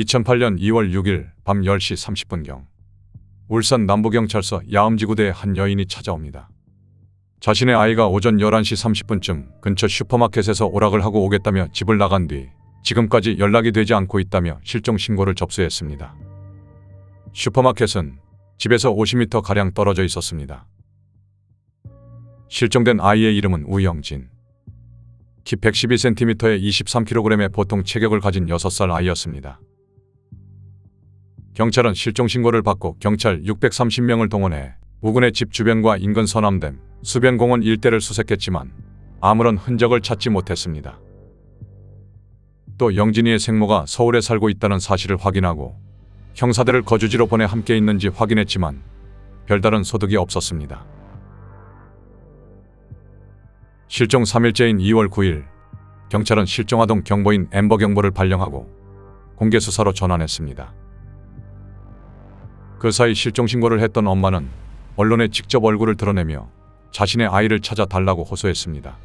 2008년 2월 6일 밤 10시 30분경 울산 남부경찰서 야음지구대에 한 여인이 찾아옵니다. 자신의 아이가 오전 11시 30분쯤 근처 슈퍼마켓에서 오락을 하고 오겠다며 집을 나간 뒤 지금까지 연락이 되지 않고 있다며 실종 신고를 접수했습니다. 슈퍼마켓은 집에서 50m가량 떨어져 있었습니다. 실종된 아이의 이름은 우영진. 키 112cm에 23kg의 보통 체격을 가진 6살 아이였습니다. 경찰은 실종 신고를 받고 경찰 630명을 동원해 우군의 집 주변과 인근 서남댐, 수변공원 일대를 수색했지만 아무런 흔적을 찾지 못했습니다. 또 영진이의 생모가 서울에 살고 있다는 사실을 확인하고 형사들을 거주지로 보내 함께 있는지 확인했지만 별다른 소득이 없었습니다. 실종 3일째인 2월 9일 경찰은 실종아동 경보인 앰버 경보를 발령하고 공개 수사로 전환했습니다. 그 사이 실종 신고를 했던 엄마는 언론에 직접 얼굴을 드러내며 자신의 아이를 찾아 달라고 호소했습니다.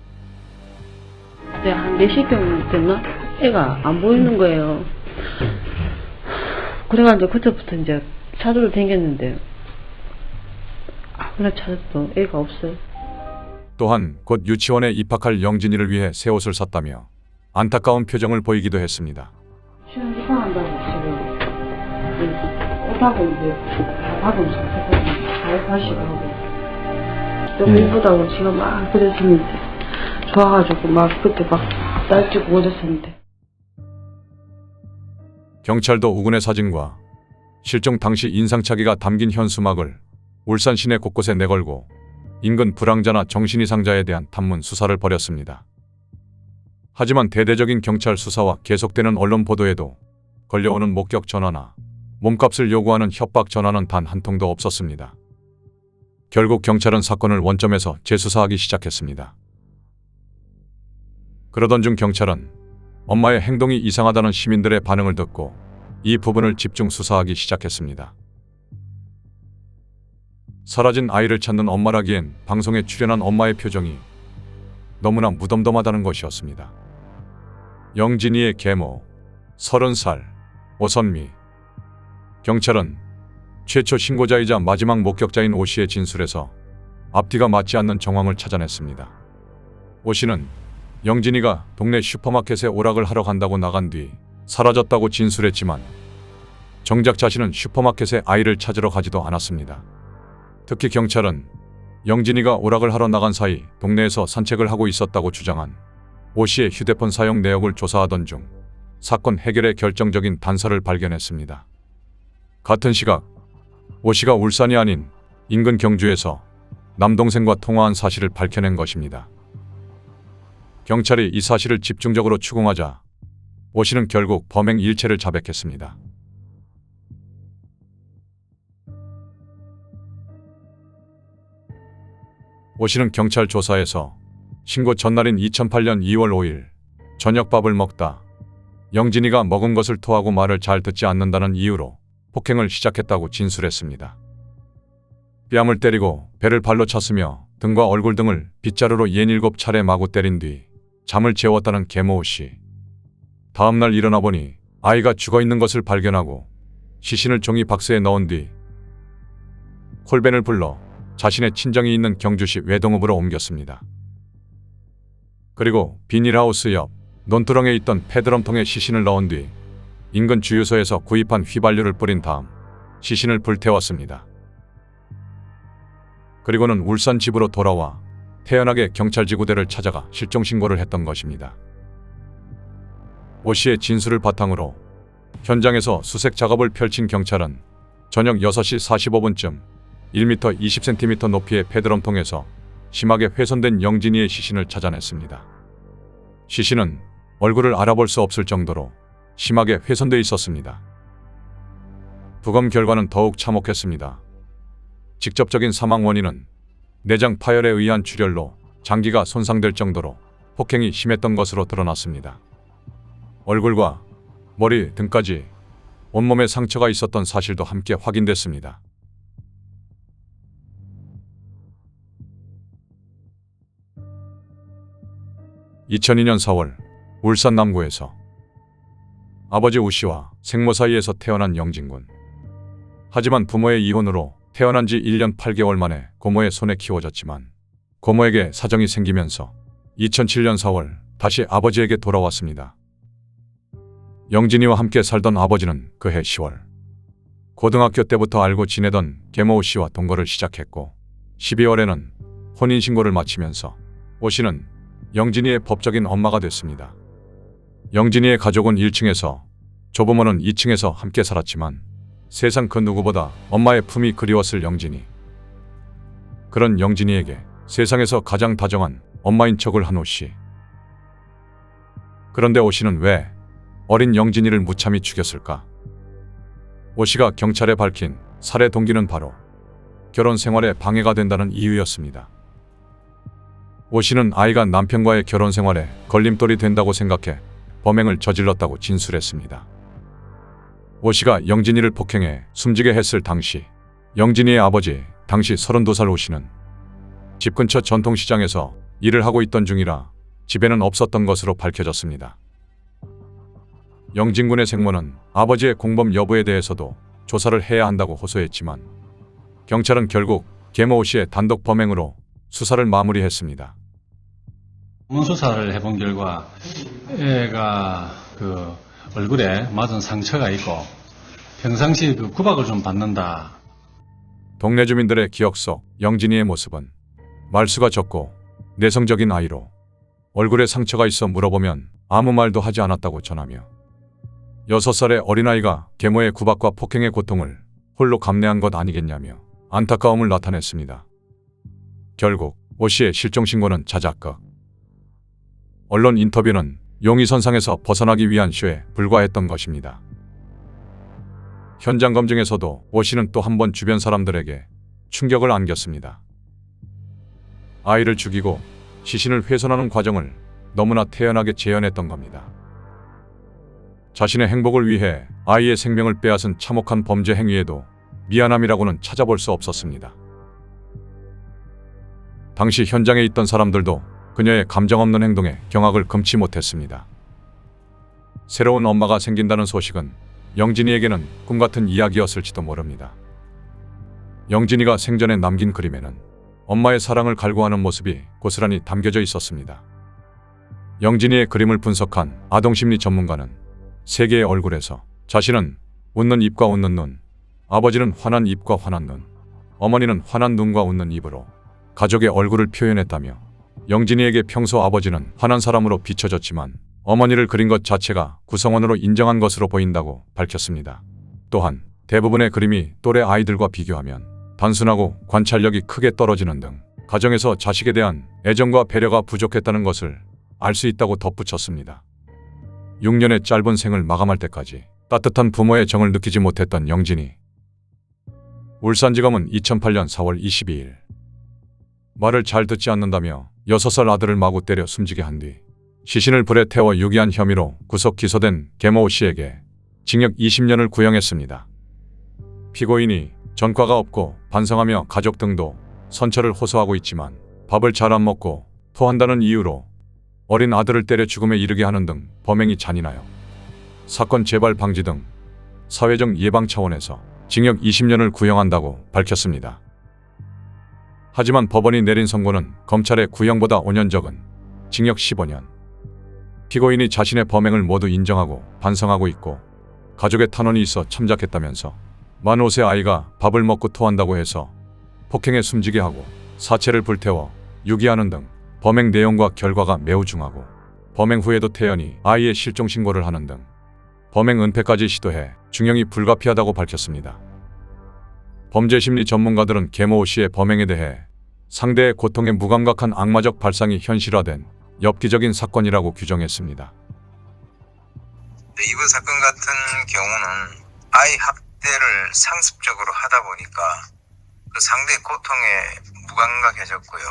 네, 한 4시경 됐나? 애가 안 보이는 거예요. 그래가지고 그때부터 이제 찾으러 다녔는데 아무나 찾아도 애가 없어요. 또한 곧 유치원에 입학할 영진이를 위해 새 옷을 샀다며 안타까운 표정을 보이기도 했습니다. 시간 입학한다고 지금 옷하고 이제 밥은 잘 가시고 하고 너무 이쁘다고 지금 막 그랬었는데 좋아가지고 막 그때 막 날뛰고 그랬었는데. 경찰도 우군의 사진과 실종 당시 인상착의가 담긴 현수막을 울산 시내 곳곳에 내걸고 인근 불황자나 정신이상자에 대한 탐문 수사를 벌였습니다. 하지만 대대적인 경찰 수사와 계속되는 언론 보도에도 걸려오는 목격 전화나 몸값을 요구하는 협박 전화는 단 한 통도 없었습니다. 결국 경찰은 사건을 원점에서 재수사하기 시작했습니다. 그러던 중 경찰은 엄마의 행동이 이상하다는 시민들의 반응을 듣고 이 부분을 집중 수사하기 시작했습니다. 사라진 아이를 찾는 엄마라기엔 방송에 출연한 엄마의 표정이 너무나 무덤덤하다는 것이었습니다. 영진이의 계모, 30살, 오선미. 경찰은 최초 신고자이자 마지막 목격자인 오 씨의 진술에서 앞뒤가 맞지 않는 정황을 찾아냈습니다. 오 씨는 영진이가 동네 슈퍼마켓에 오락을 하러 간다고 나간 뒤 사라졌다고 진술했지만 정작 자신은 슈퍼마켓에 아이를 찾으러 가지도 않았습니다. 특히 경찰은 영진이가 오락을 하러 나간 사이 동네에서 산책을 하고 있었다고 주장한 오 씨의 휴대폰 사용 내역을 조사하던 중 사건 해결에 결정적인 단서를 발견했습니다. 같은 시각 오 씨가 울산이 아닌 인근 경주에서 남동생과 통화한 사실을 밝혀낸 것입니다. 경찰이 이 사실을 집중적으로 추궁하자 오 씨는 결국 범행 일체를 자백했습니다. 오 씨는 경찰 조사에서 신고 전날인 2008년 2월 5일 저녁밥을 먹다 영진이가 먹은 것을 토하고 말을 잘 듣지 않는다는 이유로 폭행을 시작했다고 진술했습니다. 뺨을 때리고 배를 발로 찼으며 등과 얼굴 등을 빗자루로 67차례 마구 때린 뒤 잠을 재웠다는 계모 오 씨. 다음날 일어나 보니 아이가 죽어있는 것을 발견하고 시신을 종이 박스에 넣은 뒤 콜벤을 불러 자신의 친정이 있는 경주시 외동읍으로 옮겼습니다. 그리고 비닐하우스 옆 논두렁에 있던 페드럼통에 시신을 넣은 뒤 인근 주유소에서 구입한 휘발유를 뿌린 다음 시신을 불태웠습니다. 그리고는 울산 집으로 돌아와 태연하게 경찰지구대를 찾아가 실종신고를 했던 것입니다. 오 씨의 진술을 바탕으로 현장에서 수색 작업을 펼친 경찰은 저녁 6시 45분쯤 1m 20cm 높이의 페드럼통에서 심하게 훼손된 영진이의 시신을 찾아냈습니다. 시신은 얼굴을 알아볼 수 없을 정도로 심하게 훼손돼 있었습니다. 부검 결과는 더욱 참혹했습니다. 직접적인 사망 원인은 내장 파열에 의한 출혈로 장기가 손상될 정도로 폭행이 심했던 것으로 드러났습니다. 얼굴과 머리 등까지 온몸에 상처가 있었던 사실도 함께 확인됐습니다. 2002년 4월 울산 남구에서 아버지 우 씨와 생모 사이에서 태어난 영진군. 하지만 부모의 이혼으로 태어난 지 1년 8개월 만에 고모의 손에 키워졌지만 고모에게 사정이 생기면서 2007년 4월 다시 아버지에게 돌아왔습니다. 영진이와 함께 살던 아버지는 그해 10월 고등학교 때부터 알고 지내던 계모 오 씨와 동거를 시작했고 12월에는 혼인신고를 마치면서 오 씨는 영진이의 법적인 엄마가 됐습니다. 영진이의 가족은 1층에서 조부모는 2층에서 함께 살았지만 세상 그 누구보다 엄마의 품이 그리웠을 영진이. 그런 영진이에게 세상에서 가장 다정한 엄마인 척을 한 오 씨. 그런데 오 씨는 왜 어린 영진이를 무참히 죽였을까? 오 씨가 경찰에 밝힌 살해 동기는 바로 결혼 생활에 방해가 된다는 이유였습니다. 오 씨는 아이가 남편과의 결혼 생활에 걸림돌이 된다고 생각해 범행을 저질렀다고 진술했습니다. 오 씨가 영진이를 폭행해 숨지게 했을 당시 영진이의 아버지 당시 32살 오 씨는 집 근처 전통시장에서 일을 하고 있던 중이라 집에는 없었던 것으로 밝혀졌습니다. 영진군의 생모는 아버지의 공범 여부에 대해서도 조사를 해야 한다고 호소했지만 경찰은 결국 계모 오 씨의 단독 범행으로 수사를 마무리했습니다. 수사를 해본 결과 애가 얼굴에 맞은 상처가 있고 평상시 구박을 좀 받는다. 동네 주민들의 기억 속 영진이의 모습은 말수가 적고 내성적인 아이로 얼굴에 상처가 있어 물어보면 아무 말도 하지 않았다고 전하며 6살의 어린아이가 계모의 구박과 폭행의 고통을 홀로 감내한 것 아니겠냐며 안타까움을 나타냈습니다. 결국 오 씨의 실종신고는 자작극. 언론 인터뷰는 용의선상에서 벗어나기 위한 쇼에 불과했던 것입니다. 현장 검증에서도 오 씨는 또 한 번 주변 사람들에게 충격을 안겼습니다. 아이를 죽이고 시신을 훼손하는 과정을 너무나 태연하게 재현했던 겁니다. 자신의 행복을 위해 아이의 생명을 빼앗은 참혹한 범죄 행위에도 미안함이라고는 찾아볼 수 없었습니다. 당시 현장에 있던 사람들도 그녀의 감정 없는 행동에 경악을 금치 못했습니다. 새로운 엄마가 생긴다는 소식은 영진이에게는 꿈같은 이야기였을지도 모릅니다. 영진이가 생전에 남긴 그림에는 엄마의 사랑을 갈구하는 모습이 고스란히 담겨져 있었습니다. 영진이의 그림을 분석한 아동심리 전문가는 세 개의 얼굴에서 자신은 웃는 입과 웃는 눈, 아버지는 화난 입과 화난 눈, 어머니는 화난 눈과 웃는 입으로 가족의 얼굴을 표현했다며 영진이에게 평소 아버지는 화난 사람으로 비춰졌지만 어머니를 그린 것 자체가 구성원으로 인정한 것으로 보인다고 밝혔습니다. 또한 대부분의 그림이 또래 아이들과 비교하면 단순하고 관찰력이 크게 떨어지는 등 가정에서 자식에 대한 애정과 배려가 부족했다는 것을 알 수 있다고 덧붙였습니다. 6년의 짧은 생을 마감할 때까지 따뜻한 부모의 정을 느끼지 못했던 영진이. 울산지검은 2008년 4월 22일 말을 잘 듣지 않는다며 6살 아들을 마구 때려 숨지게 한 뒤 시신을 불에 태워 유기한 혐의로 구속 기소된 계모 오 씨에게 징역 20년을 구형했습니다. 피고인이 전과가 없고 반성하며 가족 등도 선처를 호소하고 있지만 밥을 잘 안 먹고 토한다는 이유로 어린 아들을 때려 죽음에 이르게 하는 등 범행이 잔인하여 사건 재발 방지 등 사회적 예방 차원에서 징역 20년을 구형한다고 밝혔습니다. 하지만 법원이 내린 선고는 검찰의 구형보다 5년 적은 징역 15년. 피고인이 자신의 범행을 모두 인정하고 반성하고 있고 가족의 탄원이 있어 참작했다면서 만 5세 아이가 밥을 먹고 토한다고 해서 폭행에 숨지게 하고 사체를 불태워 유기하는 등 범행 내용과 결과가 매우 중하고 범행 후에도 태연히 아이의 실종 신고를 하는 등 범행 은폐까지 시도해 중형이 불가피하다고 밝혔습니다. 범죄심리 전문가들은 계모 오 씨의 범행에 대해 상대의 고통에 무감각한 악마적 발상이 현실화된 엽기적인 사건이라고 규정했습니다. 이번 사건 같은 경우는 아이 학대를 상습적으로 하다 보니까 그 상대의 고통에 무감각해졌고요.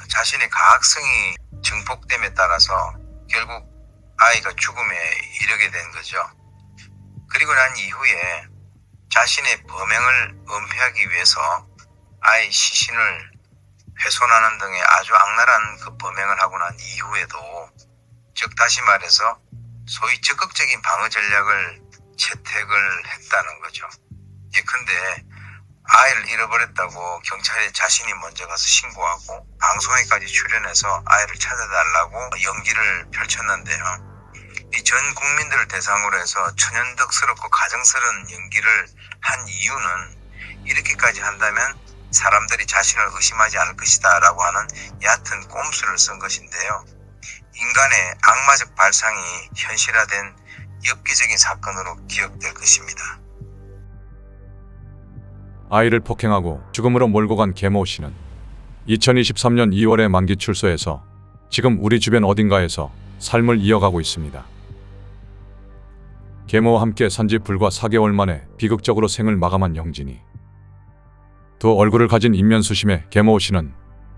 자신의 가학성이 증폭됨에 따라서 결국 아이가 죽음에 이르게 된 거죠. 그리고 난 이후에 자신의 범행을 은폐하기 위해서 아이 시신을 훼손하는 등의 아주 악랄한 그 범행을 하고 난 이후에도, 즉 다시 말해서 소위 적극적인 방어 전략을 채택을 했다는 거죠. 예컨대 아이를 잃어버렸다고 경찰에 자신이 먼저 가서 신고하고 방송에까지 출연해서 아이를 찾아달라고 연기를 펼쳤는데요. 이 전 국민들을 대상으로 해서 천연덕스럽고 가정스러운 연기를 한 이유는 이렇게까지 한다면 사람들이 자신을 의심하지 않을 것이다 라고 하는 얕은 꼼수를 쓴 것인데요. 인간의 악마적 발상이 현실화된 엽기적인 사건으로 기억될 것입니다. 아이를 폭행하고 죽음으로 몰고 간 계모 씨는 2023년 2월에 만기 출소해서 지금 우리 주변 어딘가에서 삶을 이어가고 있습니다. 계모와 함께 산지 불과 4개월 만에 비극적으로 생을 마감한 영진이. 두 얼굴을 가진 인면수심의 계모 씨는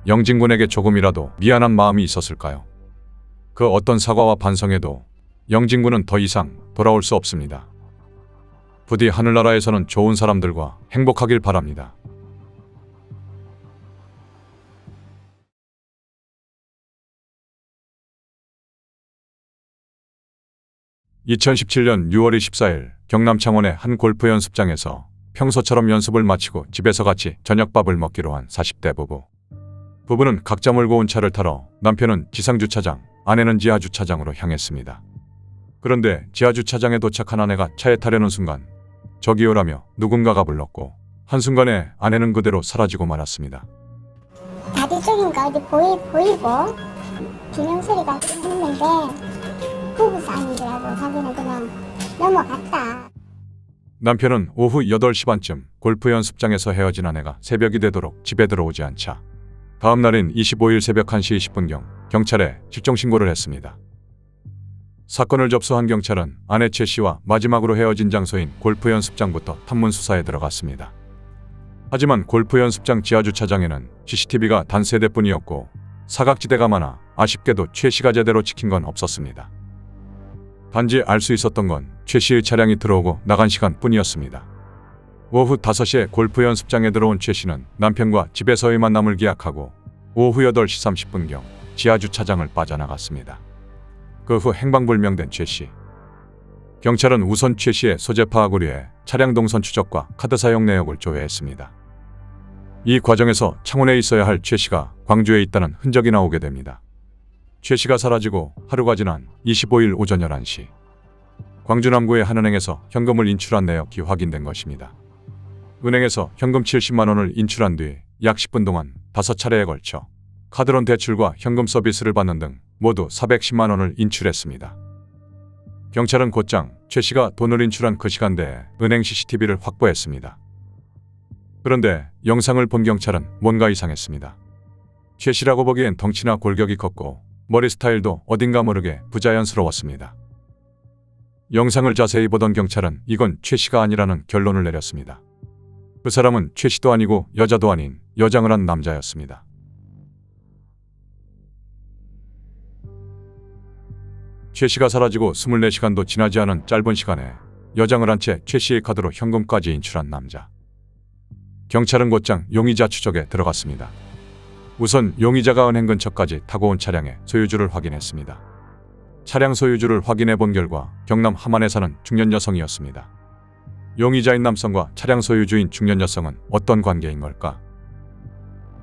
영진군에게 조금이라도 미안한 마음이 있었을까요? 그 어떤 사과와 반성에도 영진군은 더 이상 돌아올 수 없습니다. 부디 하늘나라에서는 좋은 사람들과 행복하길 바랍니다. (2017년 6월 24일) 경남 창원의 한 골프 연습장에서 평소처럼 연습을 마치고 집에서 같이 저녁밥을 먹기로 한 40대 부부. 부부는 각자 몰고 온 차를 타러 남편은 지상주차장, 아내는 지하주차장으로 향했습니다. 그런데 지하주차장에 도착한 아내가 차에 타려는 순간 저기요라며 누군가가 불렀고 한순간에 아내는 그대로 사라지고 말았습니다. 다리 쪽인가 어디 보이고 비명소리가 했는데 부부싸 아니더라고. 자기는 그냥 넘어갔다. 남편은 오후 8시 반쯤 골프 연습장에서 헤어진 아내가 새벽이 되도록 집에 들어오지 않자 다음 날인 25일 새벽 1시 20분경 경찰에 실종신고를 했습니다. 사건을 접수한 경찰은 아내 최 씨와 마지막으로 헤어진 장소인 골프 연습장부터 탐문 수사에 들어갔습니다. 하지만 골프 연습장 지하주차장에는 CCTV가 단 3대뿐이었고 사각지대가 많아 아쉽게도 최 씨가 제대로 지킨 건 없었습니다. 단지 알 수 있었던 건 최 씨의 차량이 들어오고 나간 시간뿐이었습니다. 오후 5시에 골프 연습장에 들어온 최 씨는 남편과 집에서의 만남을 기약하고 오후 8시 30분경 지하주차장을 빠져나갔습니다. 그 후 행방불명된 최 씨. 경찰은 우선 최 씨의 소재 파악을 위해 차량 동선 추적과 카드 사용 내역을 조회했습니다. 이 과정에서 창원에 있어야 할 최 씨가 광주에 있다는 흔적이 나오게 됩니다. 최 씨가 사라지고 하루가 지난 25일 오전 11시 광주 남구의 한 은행에서 현금을 인출한 내역이 확인된 것입니다. 은행에서 현금 70만 원을 인출한 뒤 약 10분 동안 5차례에 걸쳐 카드론 대출과 현금 서비스를 받는 등 모두 410만 원을 인출했습니다. 경찰은 곧장 최 씨가 돈을 인출한 그 시간대에 은행 CCTV를 확보했습니다. 그런데 영상을 본 경찰은 뭔가 이상했습니다. 최 씨라고 보기엔 덩치나 골격이 컸고 머리 스타일도 어딘가 모르게 부자연스러웠습니다. 영상을 자세히 보던 경찰은 이건 최 씨가 아니라는 결론을 내렸습니다. 그 사람은 최 씨도 아니고 여자도 아닌 여장을 한 남자였습니다. 최 씨가 사라지고 24시간도 지나지 않은 짧은 시간에 여장을 한 채 최 씨의 카드로 현금까지 인출한 남자. 경찰은 곧장 용의자 추적에 들어갔습니다. 우선 용의자가 은행 근처까지 타고 온 차량의 소유주를 확인했습니다. 차량 소유주를 확인해 본 결과 경남 함안에 사는 중년 여성이었습니다. 용의자인 남성과 차량 소유주인 중년 여성은 어떤 관계인 걸까?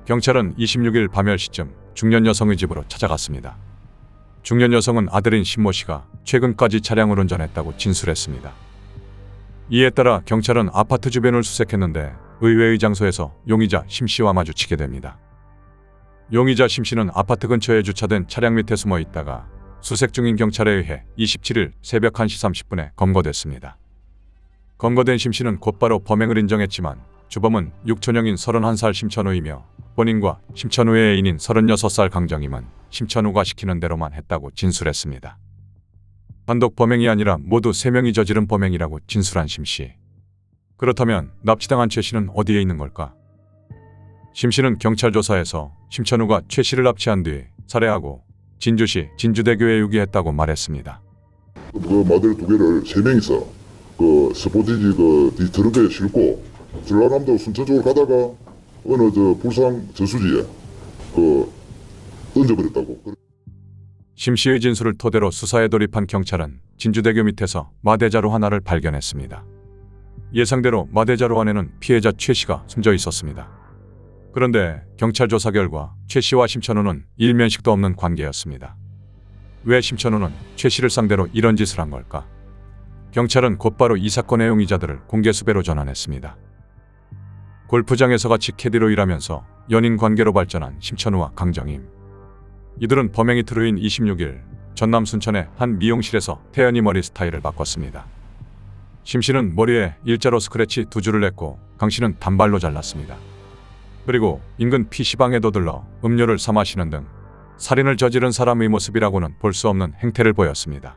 경찰은 26일 밤 10시쯤 중년 여성의 집으로 찾아갔습니다. 중년 여성은 아들인 신모 씨가 최근까지 차량을 운전했다고 진술했습니다. 이에 따라 경찰은 아파트 주변을 수색했는데 의외의 장소에서 용의자 심 씨와 마주치게 됩니다. 용의자 심 씨는 아파트 근처에 주차된 차량 밑에 숨어 있다가 수색 중인 경찰에 의해 27일 새벽 1시 30분에 검거됐습니다. 검거된 심 씨는 곧바로 범행을 인정했지만 주범은 육촌형인 31살 심천우이며 본인과 심천우의 애인인 36살 강정임은 심천우가 시키는 대로만 했다고 진술했습니다. 단독 범행이 아니라 모두 3명이 저지른 범행이라고 진술한 심 씨. 그렇다면 납치당한 최 씨는 어디에 있는 걸까? 심 씨는 경찰 조사에서 심천우가 최 씨를 납치한 뒤 살해하고 진주시 진주대교에 유기했다고 말했습니다. 그 마들 2개를 3명이서 그 스포티지 그 트럭에 싣고 전라남도 순천쪽으로 가다가 어느 저 불상 저수지에 그 던져버렸다고. 심 씨의 진술을 토대로 수사에 돌입한 경찰은 진주대교 밑에서 마대자루 하나를 발견했습니다. 예상대로 마대자루 안에는 피해자 최 씨가 숨져 있었습니다. 그런데 경찰 조사 결과 최 씨와 심천우는 일면식도 없는 관계였습니다. 왜 심천우는 최 씨를 상대로 이런 짓을 한 걸까? 경찰은 곧바로 이 사건의 용의자들을 공개 수배로 전환했습니다. 골프장에서 같이 캐디로 일하면서 연인 관계로 발전한 심천우와 강정임. 이들은 범행 이틀 후인 26일 전남 순천의 한 미용실에서 태연이 머리 스타일을 바꿨습니다. 심 씨는 머리에 일자로 스크래치 2줄을 냈고 강 씨는 단발로 잘랐습니다. 그리고 인근 PC방에도 들러 음료를 사 마시는 등 살인을 저지른 사람의 모습이라고는 볼 수 없는 행태를 보였습니다.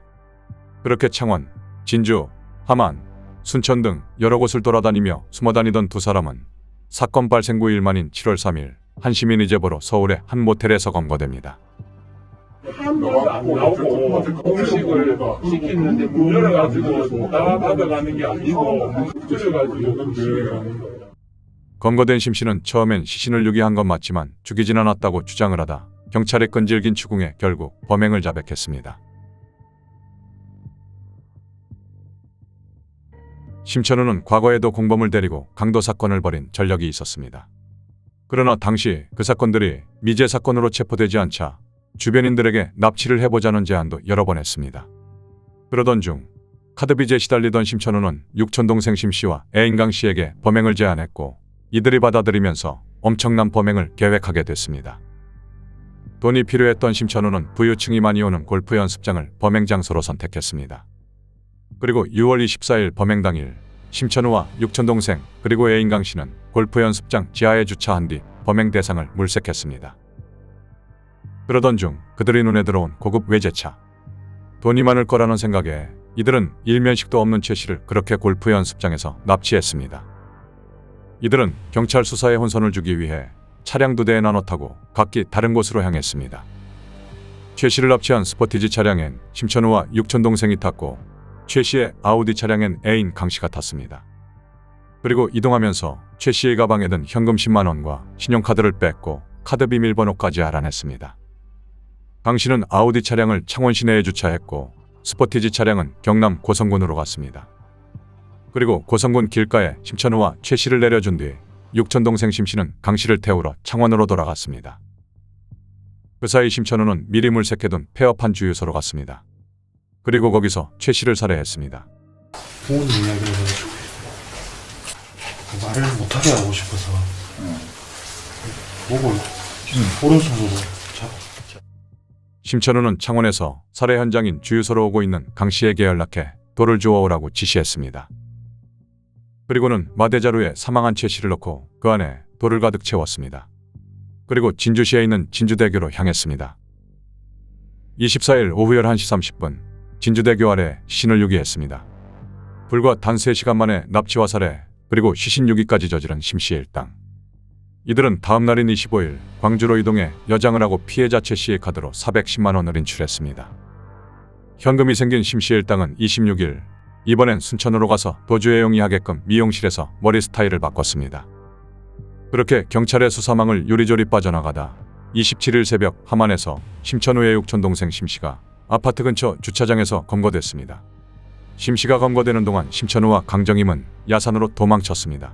그렇게 창원, 진주, 함안, 순천 등 여러 곳을 돌아다니며 숨어다니던 두 사람은 사건 발생 9일 만인 7월 3일 한 시민의 제보로 서울의 한 모텔에서 검거됩니다. 사람들도 안 나오고 음식을 시키는데 문 열어가지고 따라 받아가는 게 아니고 끓여가지고 검거된 심 씨는 처음엔 시신을 유기한 건 맞지만 죽이진 않았다고 주장을 하다 경찰의 끈질긴 추궁에 결국 범행을 자백했습니다. 심천우는 과거에도 공범을 데리고 강도 사건을 벌인 전력이 있었습니다. 그러나 당시 그 사건들이 미제 사건으로 체포되지 않자 주변인들에게 납치를 해보자는 제안도 여러 번 했습니다. 그러던 중 카드빚에 시달리던 심천우는 육촌동생 심 씨와 애인 강 씨에게 범행을 제안했고 이들이 받아들이면서 엄청난 범행을 계획하게 됐습니다. 돈이 필요했던 심천우는 부유층이 많이 오는 골프 연습장을 범행 장소로 선택했습니다. 그리고 6월 24일 범행 당일 심천우와 육촌동생 그리고 애인 강 씨는 골프 연습장 지하에 주차한 뒤 범행 대상을 물색했습니다. 그러던 중 그들의 눈에 들어온 고급 외제차. 돈이 많을 거라는 생각에 이들은 일면식도 없는 최 씨를 그렇게 골프 연습장에서 납치했습니다. 이들은 경찰 수사에 혼선을 주기 위해 차량 2대에 나눠 타고 각기 다른 곳으로 향했습니다. 최 씨를 납치한 스포티지 차량엔 심천우와 육촌동생이 탔고 최 씨의 아우디 차량엔 애인 강 씨가 탔습니다. 그리고 이동하면서 최 씨의 가방에 든 현금 10만 원과 신용카드를 뺐고 카드 비밀번호까지 알아냈습니다. 강 씨는 아우디 차량을 창원 시내에 주차했고 스포티지 차량은 경남 고성군으로 갔습니다. 그리고 고성군 길가에 심천우와 최 씨를 내려준 뒤 육촌동생 심 씨는 강 씨를 태우러 창원으로 돌아갔습니다. 그 사이 심천우는 미리 물색해둔 폐업한 주유소로 갔습니다. 그리고 거기서 최 씨를 살해했습니다. 부모님 이야기를 해가지고 말을 못하게 하고 싶어서 목을 오른손으로 잡고 심천우는 창원에서 살해 현장인 주유소로 오고 있는 강 씨에게 연락해 돌을 주워오라고 지시했습니다. 그리고는 마대자루에 사망한 최 씨를 넣고 그 안에 돌을 가득 채웠습니다. 그리고 진주시에 있는 진주대교로 향했습니다. 24일 오후 11시 30분 진주대교 아래 시신을 유기했습니다. 불과 단 3시간 만에 납치와 살해 그리고 시신 유기까지 저지른 심 씨의 일당. 이들은 다음 날인 25일 광주로 이동해 여장을 하고 피해자 최 씨의 카드로 410만 원을 인출했습니다. 현금이 생긴 심 씨의 일당은 26일 이번엔 순천으로 가서 도주에 용이하게끔 미용실에서 머리 스타일을 바꿨습니다. 그렇게 경찰의 수사망을 요리조리 빠져나가다 27일 새벽 함안에서 심천우의 육촌동생 심 씨가 아파트 근처 주차장에서 검거됐습니다. 심 씨가 검거되는 동안 심천우와 강정임은 야산으로 도망쳤습니다.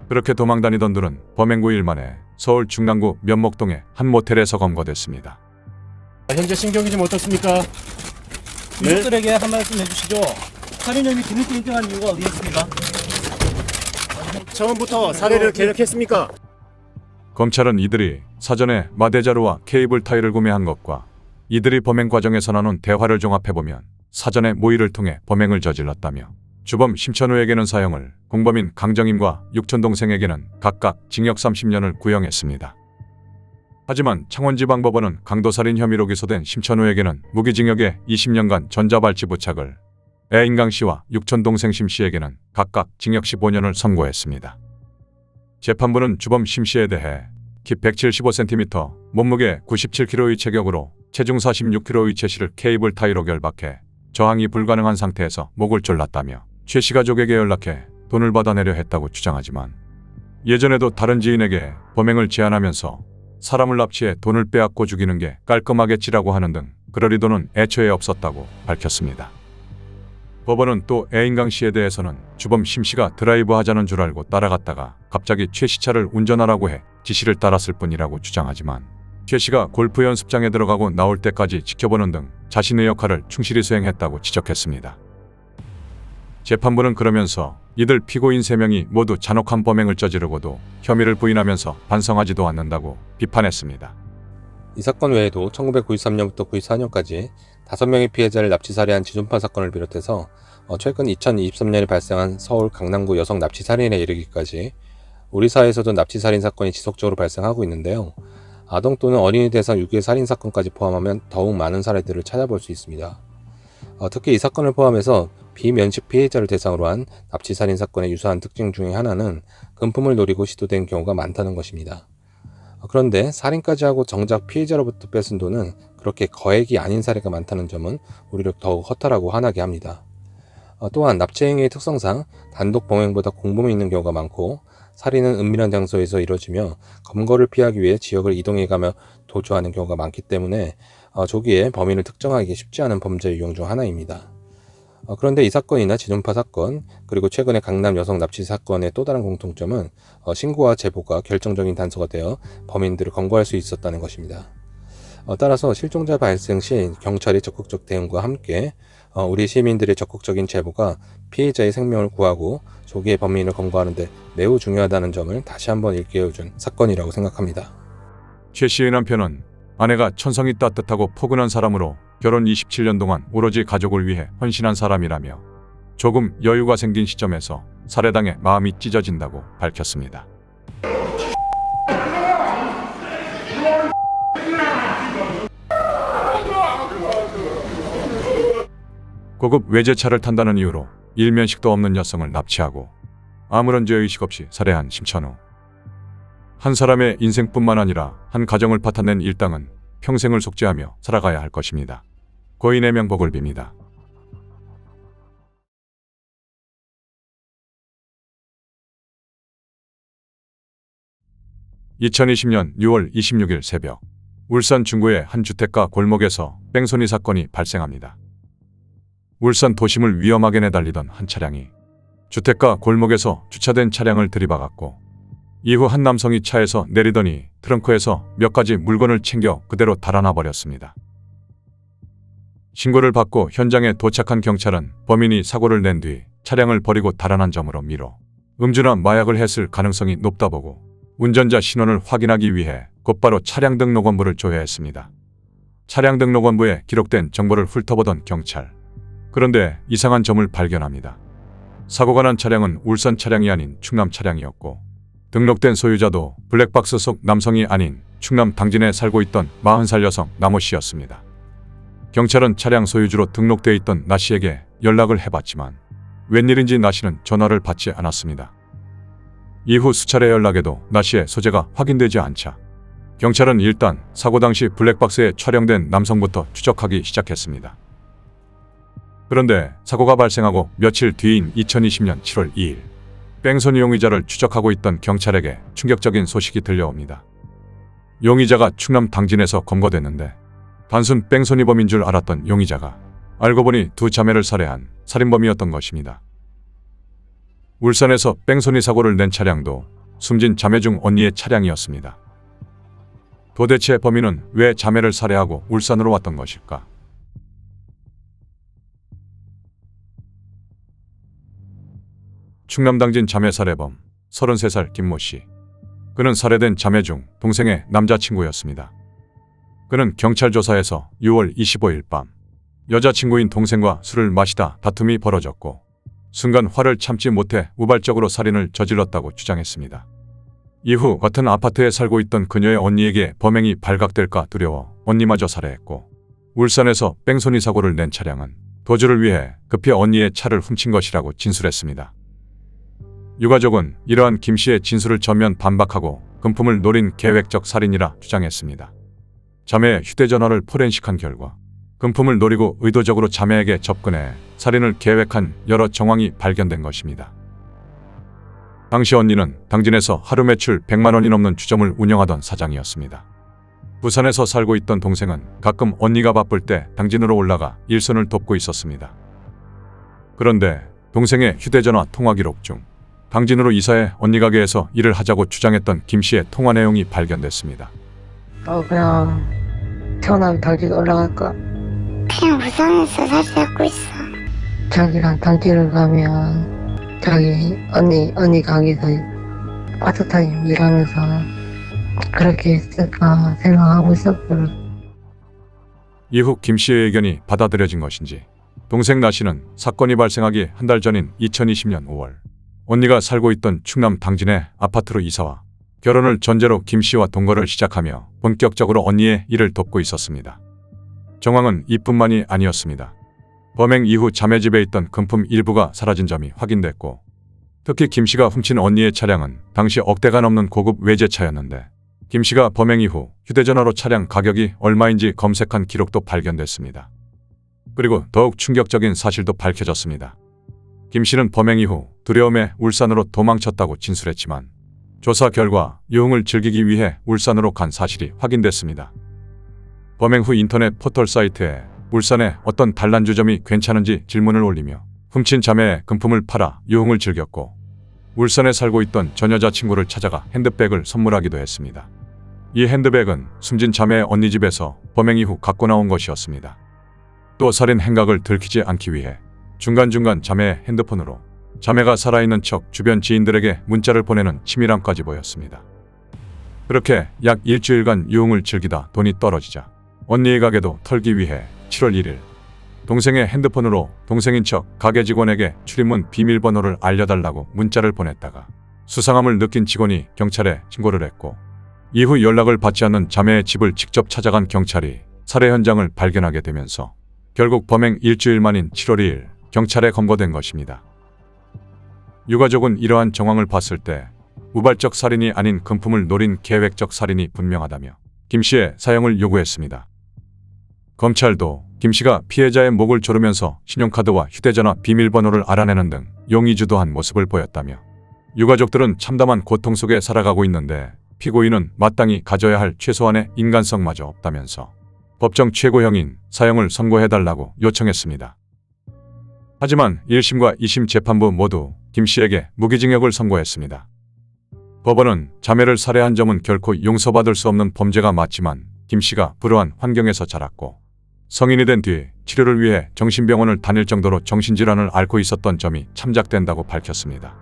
그렇게 도망다니던 둘은 범행 9일 만에 서울 중랑구 면목동의 한 모텔에서 검거됐습니다. 현재 신경이 좀 어떻습니까? 유족들에게 한 말씀 해주시죠. 살인 혐의 뒤늦게 인정한 이유가 어디 있습니까? 처음부터 살해를 계획했습니까? 검찰은 이들이 사전에 마대자루와 케이블 타이를 구매한 것과 이들이 범행 과정에서 나눈 대화를 종합해보면 사전에 모의를 통해 범행을 저질렀다며 주범 심천우에게는 사형을, 공범인 강정임과 육촌동생에게는 각각 징역 30년을 구형했습니다. 하지만 창원지방법원은 강도살인 혐의로 기소된 심천우에게는 무기징역에 20년간 전자발찌 부착을, 애인 강 씨와 육촌동생 심 씨에게는 각각 징역 15년을 선고했습니다. 재판부는 주범 심 씨에 대해 키 175cm, 몸무게 97kg의 체격으로 체중 46kg의 최 씨를 케이블 타이로 결박해 저항이 불가능한 상태에서 목을 졸랐다며 최 씨 가족에게 연락해 돈을 받아내려 했다고 주장하지만 예전에도 다른 지인에게 범행을 제안하면서 사람을 납치해 돈을 빼앗고 죽이는 게 깔끔하겠지라고 하는 등 그럴 의도는 애초에 없었다고 밝혔습니다. 법원은 또 A인강 씨에 대해서는 주범 심 씨가 드라이브 하자는 줄 알고 따라갔다가 갑자기 최 씨 차를 운전하라고 해 지시를 따랐을 뿐이라고 주장하지만 최 씨가 골프 연습장에 들어가고 나올 때까지 지켜보는 등 자신의 역할을 충실히 수행했다고 지적했습니다. 재판부는 그러면서 이들 피고인 3명이 모두 잔혹한 범행을 저지르고도 혐의를 부인하면서 반성하지도 않는다고 비판했습니다. 이 사건 외에도 1993년부터 94년까지 5명의 피해자를 납치살해한 지존파 사건을 비롯해서 최근 2023년에 발생한 서울 강남구 여성 납치살인에 이르기까지 우리 사회에서도 납치살인 사건이 지속적으로 발생하고 있는데요. 아동 또는 어린이 대상 유괴 살인 사건까지 포함하면 더욱 많은 사례들을 찾아볼 수 있습니다. 특히 이 사건을 포함해서 비면식 피해자를 대상으로 한 납치살인 사건의 유사한 특징 중에 하나는 금품을 노리고 시도된 경우가 많다는 것입니다. 그런데 살인까지 하고 정작 피해자로부터 뺏은 돈은 그렇게 거액이 아닌 사례가 많다는 점은 우리를 더욱 허탈하고 화나게 합니다. 또한 납치 행위의 특성상 단독 범행보다 공범이 있는 경우가 많고 살인은 은밀한 장소에서 이루어지며 검거를 피하기 위해 지역을 이동해가며 도주하는 경우가 많기 때문에 조기에 범인을 특정하기 쉽지 않은 범죄 유형 중 하나입니다. 그런데 이 사건이나 지존파 사건, 그리고 최근의 강남 여성 납치 사건의 또 다른 공통점은 신고와 제보가 결정적인 단서가 되어 범인들을 검거할 수 있었다는 것입니다. 따라서 실종자 발생 시 경찰이 적극적 대응과 함께 우리 시민들의 적극적인 제보가 피해자의 생명을 구하고 조기에 범인을 검거하는 데 매우 중요하다는 점을 다시 한번 일깨워준 사건이라고 생각합니다. 최 씨의 남편은 아내가 천성이 따뜻하고 포근한 사람으로 결혼 27년 동안 오로지 가족을 위해 헌신한 사람이라며 조금 여유가 생긴 시점에서 살해당해 마음이 찢어진다고 밝혔습니다. 고급 외제차를 탄다는 이유로 일면식도 없는 여성을 납치하고 아무런 죄의식 없이 살해한 심천우. 한 사람의 인생뿐만 아니라 한 가정을 파탄낸 일당은 평생을 속죄하며 살아가야 할 것입니다. 고인의 명복을 빕니다. (2020년 6월 26일) 새벽 울산 중구의 한 주택가 골목에서 뺑소니 사건이 발생합니다. 울산 도심을 위험하게 내달리던 한 차량이 주택가 골목에서 주차된 차량을 들이박았고 이후 한 남성이 차에서 내리더니 트렁크에서 몇 가지 물건을 챙겨 그대로 달아나 버렸습니다. 신고를 받고 현장에 도착한 경찰은 범인이 사고를 낸 뒤 차량을 버리고 달아난 점으로 미뤄 음주나 마약을 했을 가능성이 높다 보고 운전자 신원을 확인하기 위해 곧바로 차량 등록원부를 조회했습니다. 차량 등록원부에 기록된 정보를 훑어보던 경찰. 그런데 이상한 점을 발견합니다. 사고가 난 차량은 울산 차량이 아닌 충남 차량이었고 등록된 소유자도 블랙박스 속 남성이 아닌 충남 당진에 살고 있던 40살 여성 남호 씨였습니다. 경찰은 차량 소유주로 등록돼 있던 나 씨에게 연락을 해봤지만 웬일인지 나 씨는 전화를 받지 않았습니다. 이후 수차례 연락에도 나 씨의 소재가 확인되지 않자 경찰은 일단 사고 당시 블랙박스에 촬영된 남성부터 추적하기 시작했습니다. 그런데 사고가 발생하고 며칠 뒤인 2020년 7월 2일 뺑소니 용의자를 추적하고 있던 경찰에게 충격적인 소식이 들려옵니다. 용의자가 충남 당진에서 검거됐는데 단순 뺑소니범인 줄 알았던 용의자가 알고 보니 두 자매를 살해한 살인범이었던 것입니다. 울산에서 뺑소니 사고를 낸 차량도 숨진 자매 중 언니의 차량이었습니다. 도대체 범인은 왜 자매를 살해하고 울산으로 왔던 것일까? 충남 당진 자매 살해범 33살 김모 씨. 그는 살해된 자매 중 동생의 남자친구였습니다. 그는 경찰 조사에서 6월 25일 밤 여자친구인 동생과 술을 마시다 다툼이 벌어졌고 순간 화를 참지 못해 우발적으로 살인을 저질렀다고 주장했습니다. 이후 같은 아파트에 살고 있던 그녀의 언니에게 범행이 발각될까 두려워 언니마저 살해했고 울산에서 뺑소니 사고를 낸 차량은 도주를 위해 급히 언니의 차를 훔친 것이라고 진술했습니다. 유가족은 이러한 김 씨의 진술을 전면 반박하고 금품을 노린 계획적 살인이라 주장했습니다. 자매의 휴대전화를 포렌식한 결과 금품을 노리고 의도적으로 자매에게 접근해 살인을 계획한 여러 정황이 발견된 것입니다. 당시 언니는 당진에서 하루 매출 100만 원이 넘는 주점을 운영하던 사장이었습니다. 부산에서 살고 있던 동생은 가끔 언니가 바쁠 때 당진으로 올라가 일손을 돕고 있었습니다. 그런데 동생의 휴대전화 통화 기록 중 당진으로 이사해 언니 가게에서 일을 하자고 주장했던 김 씨의 통화 내용이 발견됐습니다. 그냥 태어나면 당진 올라갈까? 그냥 부산에서 다시 잡고 있어. 자기랑 당진을 가면 자기 언니 가게에서 파트타임 일하면서 그렇게 있을까 생각하고 있었거든. 이후 김 씨의 의견이 받아들여진 것인지 동생 나 씨는 사건이 발생하기 한 달 전인 2020년 5월 언니가 살고 있던 충남 당진의 아파트로 이사와 결혼을 전제로 김 씨와 동거를 시작하며 본격적으로 언니의 일을 돕고 있었습니다. 정황은 이뿐만이 아니었습니다. 범행 이후 자매 집에 있던 금품 일부가 사라진 점이 확인됐고 특히 김 씨가 훔친 언니의 차량은 당시 억대가 넘는 고급 외제차였는데 김 씨가 범행 이후 휴대전화로 차량 가격이 얼마인지 검색한 기록도 발견됐습니다. 그리고 더욱 충격적인 사실도 밝혀졌습니다. 김 씨는 범행 이후 두려움에 울산으로 도망쳤다고 진술했지만 조사 결과 유흥을 즐기기 위해 울산으로 간 사실이 확인됐습니다. 범행 후 인터넷 포털 사이트에 울산의 어떤 단란주점이 괜찮은지 질문을 올리며 훔친 자매의 금품을 팔아 유흥을 즐겼고 울산에 살고 있던 전 여자친구를 찾아가 핸드백을 선물하기도 했습니다. 이 핸드백은 숨진 자매의 언니 집에서 범행 이후 갖고 나온 것이었습니다. 또 살인 행각을 들키지 않기 위해 중간중간 자매의 핸드폰으로 자매가 살아있는 척 주변 지인들에게 문자를 보내는 치밀함까지 보였습니다. 그렇게 약 일주일간 유흥을 즐기다 돈이 떨어지자 언니의 가게도 털기 위해 7월 1일 동생의 핸드폰으로 동생인 척 가게 직원에게 출입문 비밀번호를 알려달라고 문자를 보냈다가 수상함을 느낀 직원이 경찰에 신고를 했고 이후 연락을 받지 않는 자매의 집을 직접 찾아간 경찰이 살해 현장을 발견하게 되면서 결국 범행 일주일 만인 7월 2일 경찰에 검거된 것입니다. 유가족은 이러한 정황을 봤을 때 우발적 살인이 아닌 금품을 노린 계획적 살인이 분명하다며 김 씨의 사형을 요구했습니다. 검찰도 김 씨가 피해자의 목을 조르면서 신용카드와 휴대전화 비밀번호를 알아내는 등 용의주도한 모습을 보였다며 유가족들은 참담한 고통 속에 살아가고 있는데 피고인은 마땅히 가져야 할 최소한의 인간성마저 없다면서 법정 최고형인 사형을 선고해달라고 요청했습니다. 하지만 1심과 2심 재판부 모두 김 씨에게 무기징역을 선고했습니다. 법원은 자매를 살해한 점은 결코 용서받을 수 없는 범죄가 맞지만 김 씨가 불우한 환경에서 자랐고 성인이 된 뒤 치료를 위해 정신병원을 다닐 정도로 정신질환을 앓고 있었던 점이 참작된다고 밝혔습니다.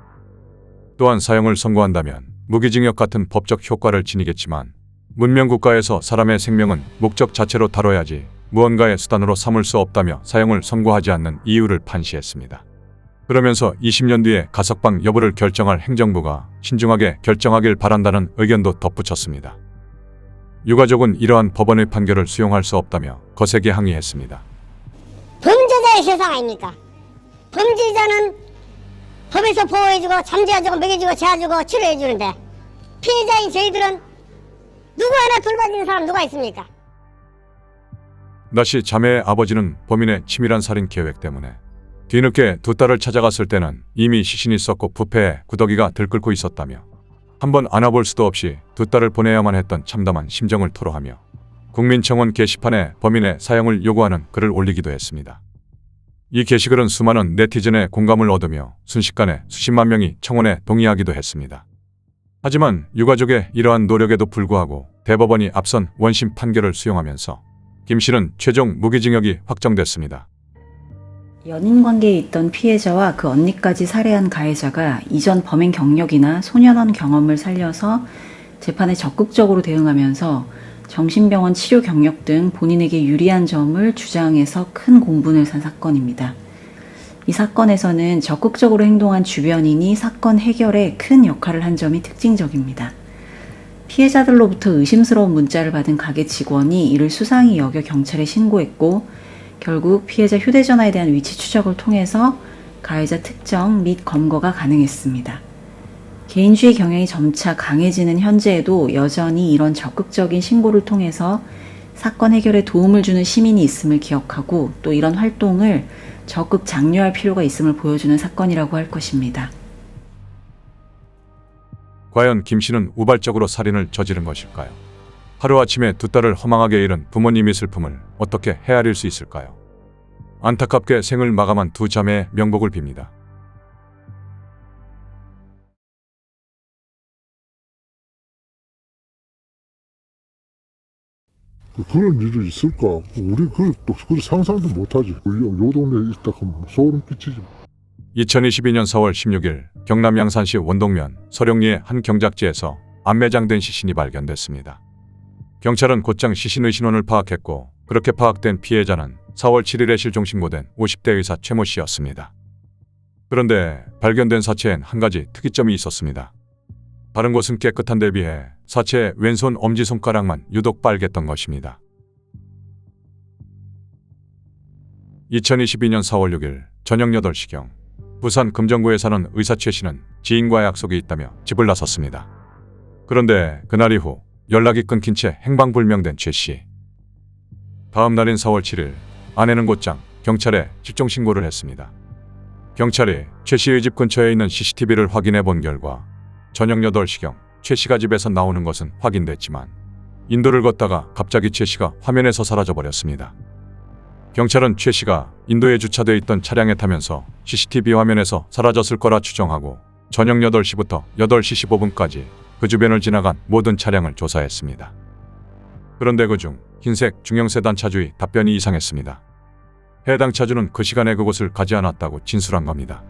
또한 사형을 선고한다면 무기징역 같은 법적 효과를 지니겠지만 문명국가에서 사람의 생명은 목적 자체로 다뤄야지 무언가의 수단으로 삼을 수 없다며 사형을 선고하지 않는 이유를 판시했습니다. 그러면서 20년 뒤에 가석방 여부를 결정할 행정부가 신중하게 결정하길 바란다는 의견도 덧붙였습니다. 유가족은 이러한 법원의 판결을 수용할 수 없다며 거세게 항의했습니다. 범죄자의 세상 아닙니까? 범죄자는 법에서 보호해주고 잠재워주고 먹여주고 재워주고 치료해주는데 피해자인 저희들은 누구 하나 돌봐주는 사람 누가 있습니까? 나씨 자매의 아버지는 범인의 치밀한 살인 계획 때문에 뒤늦게 두 딸을 찾아갔을 때는 이미 시신이 썩고 부패해 구더기가 들끓고 있었다며 한번 안아볼 수도 없이 두 딸을 보내야만 했던 참담한 심정을 토로하며 국민청원 게시판에 범인의 사형을 요구하는 글을 올리기도 했습니다. 이 게시글은 수많은 네티즌의 공감을 얻으며 순식간에 수십만 명이 청원에 동의하기도 했습니다. 하지만 유가족의 이러한 노력에도 불구하고 대법원이 앞선 원심 판결을 수용하면서 김 씨는 최종 무기징역이 확정됐습니다. 연인 관계에 있던 피해자와 그 언니까지 살해한 가해자가 이전 범행 경력이나 소년원 경험을 살려서 재판에 적극적으로 대응하면서 정신병원 치료 경력 등 본인에게 유리한 점을 주장해서 큰 공분을 산 사건입니다. 이 사건에서는 적극적으로 행동한 주변인이 사건 해결에 큰 역할을 한 점이 특징적입니다. 피해자들로부터 의심스러운 문자를 받은 가게 직원이 이를 수상히 여겨 경찰에 신고했고 결국 피해자 휴대전화에 대한 위치 추적을 통해서 가해자 특정 및 검거가 가능했습니다. 개인주의 경향이 점차 강해지는 현재에도 여전히 이런 적극적인 신고를 통해서 사건 해결에 도움을 주는 시민이 있음을 기억하고 또 이런 활동을 적극 장려할 필요가 있음을 보여주는 사건이라고 할 것입니다. 과연 김 씨는 우발적으로 살인을 저지른 것일까요? 하루아침에 두 딸을 허망하게 잃은 부모님의 슬픔을 어떻게 헤아릴 수 있을까요? 안타깝게 생을 마감한 두 자매의 명복을 빕니다. 그런 일이 있을까? 우리 그 상상도 못하지. 요 동네에 있다 하면 소름 끼치지. 2022년 4월 16일 경남 양산시 원동면 서령리의 한 경작지에서 안매장된 시신이 발견됐습니다. 경찰은 곧장 시신의 신원을 파악했고 그렇게 파악된 피해자는 4월 7일에 실종 신고된 50대 의사 최모 씨였습니다. 그런데 발견된 사체엔 한 가지 특이점이 있었습니다. 다른 곳은 깨끗한 데 비해 사체의 왼손 엄지손가락만 유독 빨갰던 것입니다. 2022년 4월 6일 저녁 8시경 부산 금정구에 사는 의사 최 씨는 지인과 약속이 있다며 집을 나섰습니다. 그런데 그날 이후 연락이 끊긴 채 행방불명된 최 씨. 다음 날인 4월 7일 아내는 곧장 경찰에 실종 신고를 했습니다. 경찰이 최 씨의 집 근처에 있는 CCTV를 확인해 본 결과 저녁 8시경 최 씨가 집에서 나오는 것은 확인됐지만 인도를 걷다가 갑자기 최 씨가 화면에서 사라져 버렸습니다. 경찰은 최 씨가 인도에 주차되어 있던 차량에 타면서 CCTV 화면에서 사라졌을 거라 추정하고 저녁 8시부터 8시 15분까지 그 주변을 지나간 모든 차량을 조사했습니다. 그런데 그중 흰색 중형 세단 차주의 답변이 이상했습니다. 해당 차주는 그 시간에 그곳을 가지 않았다고 진술한 겁니다.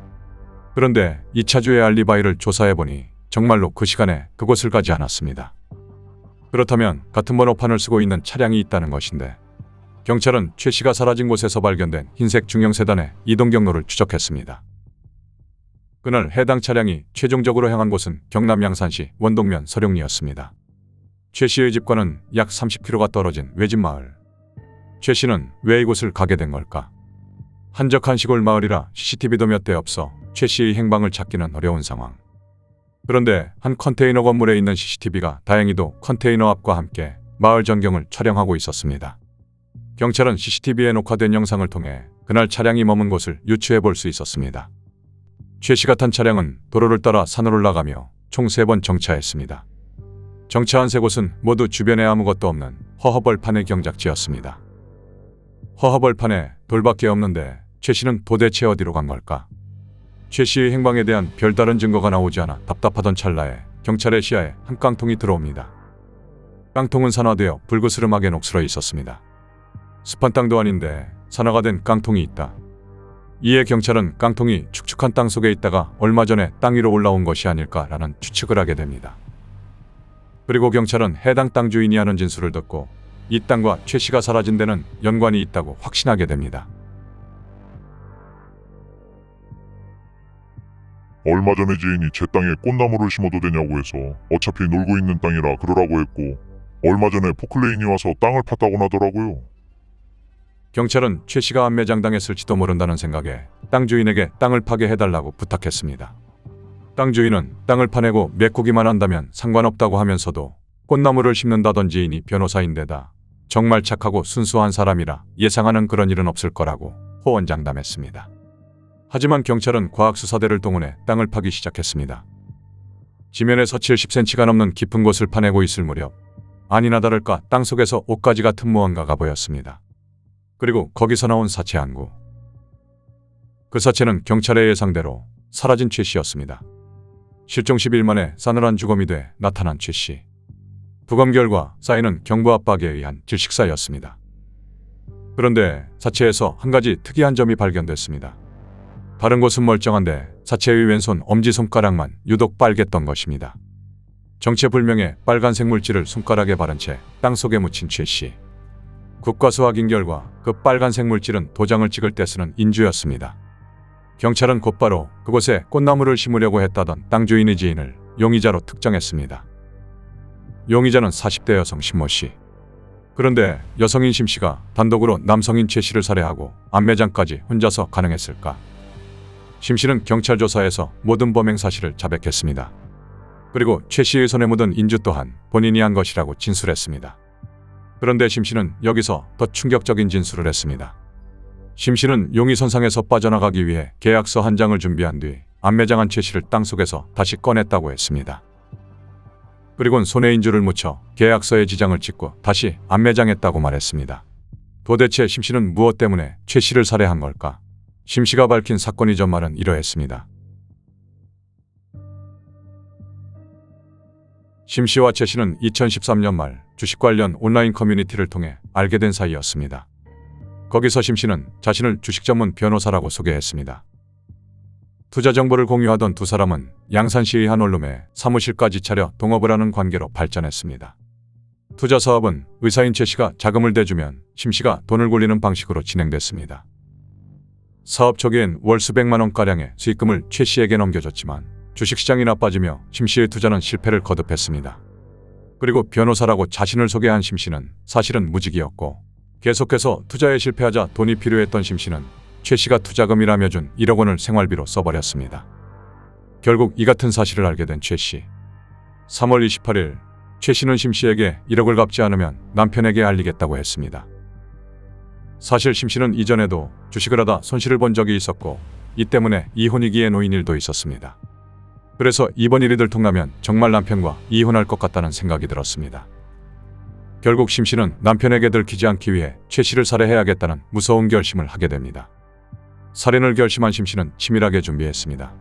그런데 이 차주의 알리바이를 조사해보니 정말로 그 시간에 그곳을 가지 않았습니다. 그렇다면 같은 번호판을 쓰고 있는 차량이 있다는 것인데 경찰은 최 씨가 사라진 곳에서 발견된 흰색 중형 세단의 이동 경로를 추적했습니다. 그날 해당 차량이 최종적으로 향한 곳은 경남 양산시 원동면 서령리였습니다. 최 씨의 집과는 약 30km가 떨어진 외진 마을. 최 씨는 왜 이곳을 가게 된 걸까? 한적한 시골 마을이라 CCTV도 몇 대 없어 최 씨의 행방을 찾기는 어려운 상황. 그런데 한 컨테이너 건물에 있는 CCTV가 다행히도 컨테이너 앞과 함께 마을 전경을 촬영하고 있었습니다. 경찰은 CCTV에 녹화된 영상을 통해 그날 차량이 머문 곳을 유추해 볼 수 있었습니다. 최 씨가 탄 차량은 도로를 따라 산을 올라가며 총 3번 정차했습니다. 정차한 3곳은 모두 주변에 아무것도 없는 허허벌판의 경작지였습니다. 허허벌판에 돌밖에 없는데 최 씨는 도대체 어디로 간 걸까? 최 씨의 행방에 대한 별다른 증거가 나오지 않아 답답하던 찰나에 경찰의 시야에 한 깡통이 들어옵니다. 깡통은 산화되어 불그스름하게 녹슬어 있었습니다. 습한 땅도 아닌데 산화가 된 깡통이 있다. 이에 경찰은 깡통이 축축한 땅 속에 있다가 얼마 전에 땅 위로 올라온 것이 아닐까라는 추측을 하게 됩니다. 그리고 경찰은 해당 땅 주인이 하는 진술을 듣고 이 땅과 최 씨가 사라진 데는 연관이 있다고 확신하게 됩니다. 얼마 전에 지인이 제 땅에 꽃나무를 심어도 되냐고 해서 어차피 놀고 있는 땅이라 그러라고 했고 얼마 전에 포클레인이 와서 땅을 팠다고 하더라고요. 경찰은 최 씨가 안매장당했을지도 모른다는 생각에 땅 주인에게 땅을 파게 해달라고 부탁했습니다. 땅 주인은 땅을 파내고 메꾸기만 한다면 상관없다고 하면서도 꽃나무를 심는다던 지인이 변호사인데다 정말 착하고 순수한 사람이라 예상하는 그런 일은 없을 거라고 호언장담했습니다. 하지만 경찰은 과학수사대를 동원해 땅을 파기 시작했습니다. 지면에서 70cm가 넘는 깊은 곳을 파내고 있을 무렵 아니나 다를까 땅속에서 옷가지 같은 무언가가 보였습니다. 그리고 거기서 나온 사체 한 구. 그 사체는 경찰의 예상대로 사라진 최 씨였습니다. 실종 10일 만에 싸늘한 주검이 돼 나타난 최 씨. 부검 결과 사인은 경부 압박에 의한 질식사였습니다. 그런데 사체에서 한 가지 특이한 점이 발견됐습니다. 다른 곳은 멀쩡한데 사체의 왼손 엄지손가락만 유독 빨갰던 것입니다. 정체불명의 빨간색 물질을 손가락에 바른 채 땅속에 묻힌 최 씨. 국과수 확인 결과 그 빨간색 물질은 도장을 찍을 때 쓰는 인주였습니다. 경찰은 곧바로 그곳에 꽃나무를 심으려고 했다던 땅 주인의 지인을 용의자로 특정했습니다. 용의자는 40대 여성 신모 씨. 그런데 여성인 심 씨가 단독으로 남성인 최 씨를 살해하고 안매장까지 혼자서 가능했을까? 심 씨는 경찰 조사에서 모든 범행 사실을 자백했습니다. 그리고 최 씨의 손에 묻은 인주 또한 본인이 한 것이라고 진술했습니다. 그런데 심 씨는 여기서 더 충격적인 진술을 했습니다. 심 씨는 용의선상에서 빠져나가기 위해 계약서 한 장을 준비한 뒤 안매장한 최 씨를 땅속에서 다시 꺼냈다고 했습니다. 그리곤 손에 인주를 묻혀 계약서에 지장을 찍고 다시 안매장했다고 말했습니다. 도대체 심 씨는 무엇 때문에 최 씨를 살해한 걸까? 심 씨가 밝힌 사건이 전말은 이러했습니다. 심 씨와 최 씨는 2013년 말 주식 관련 온라인 커뮤니티를 통해 알게 된 사이였습니다. 거기서 심 씨는 자신을 주식 전문 변호사라고 소개했습니다. 투자 정보를 공유하던 두 사람은 양산시의 한 원룸에 사무실까지 차려 동업을 하는 관계로 발전했습니다. 투자 사업은 의사인 최 씨가 자금을 대주면 심 씨가 돈을 굴리는 방식으로 진행됐습니다. 사업 초기엔 월 수백만 원가량의 수익금을 최 씨에게 넘겨줬지만 주식시장이 나빠지며 심 씨의 투자는 실패를 거듭했습니다. 그리고 변호사라고 자신을 소개한 심 씨는 사실은 무직이었고 계속해서 투자에 실패하자 돈이 필요했던 심 씨는 최 씨가 투자금이라며 준 1억 원을 생활비로 써버렸습니다. 결국 이 같은 사실을 알게 된 최 씨. 3월 28일 최 씨는 심 씨에게 1억을 갚지 않으면 남편에게 알리겠다고 했습니다. 사실 심 씨는 이전에도 주식을 하다 손실을 본 적이 있었고 이 때문에 이혼 위기에 놓인 일도 있었습니다. 그래서 이번 일이 들통나면 정말 남편과 이혼할 것 같다는 생각이 들었습니다. 결국 심 씨는 남편에게 들키지 않기 위해 최 씨를 살해해야겠다는 무서운 결심을 하게 됩니다. 살인을 결심한 심 씨는 치밀하게 준비했습니다.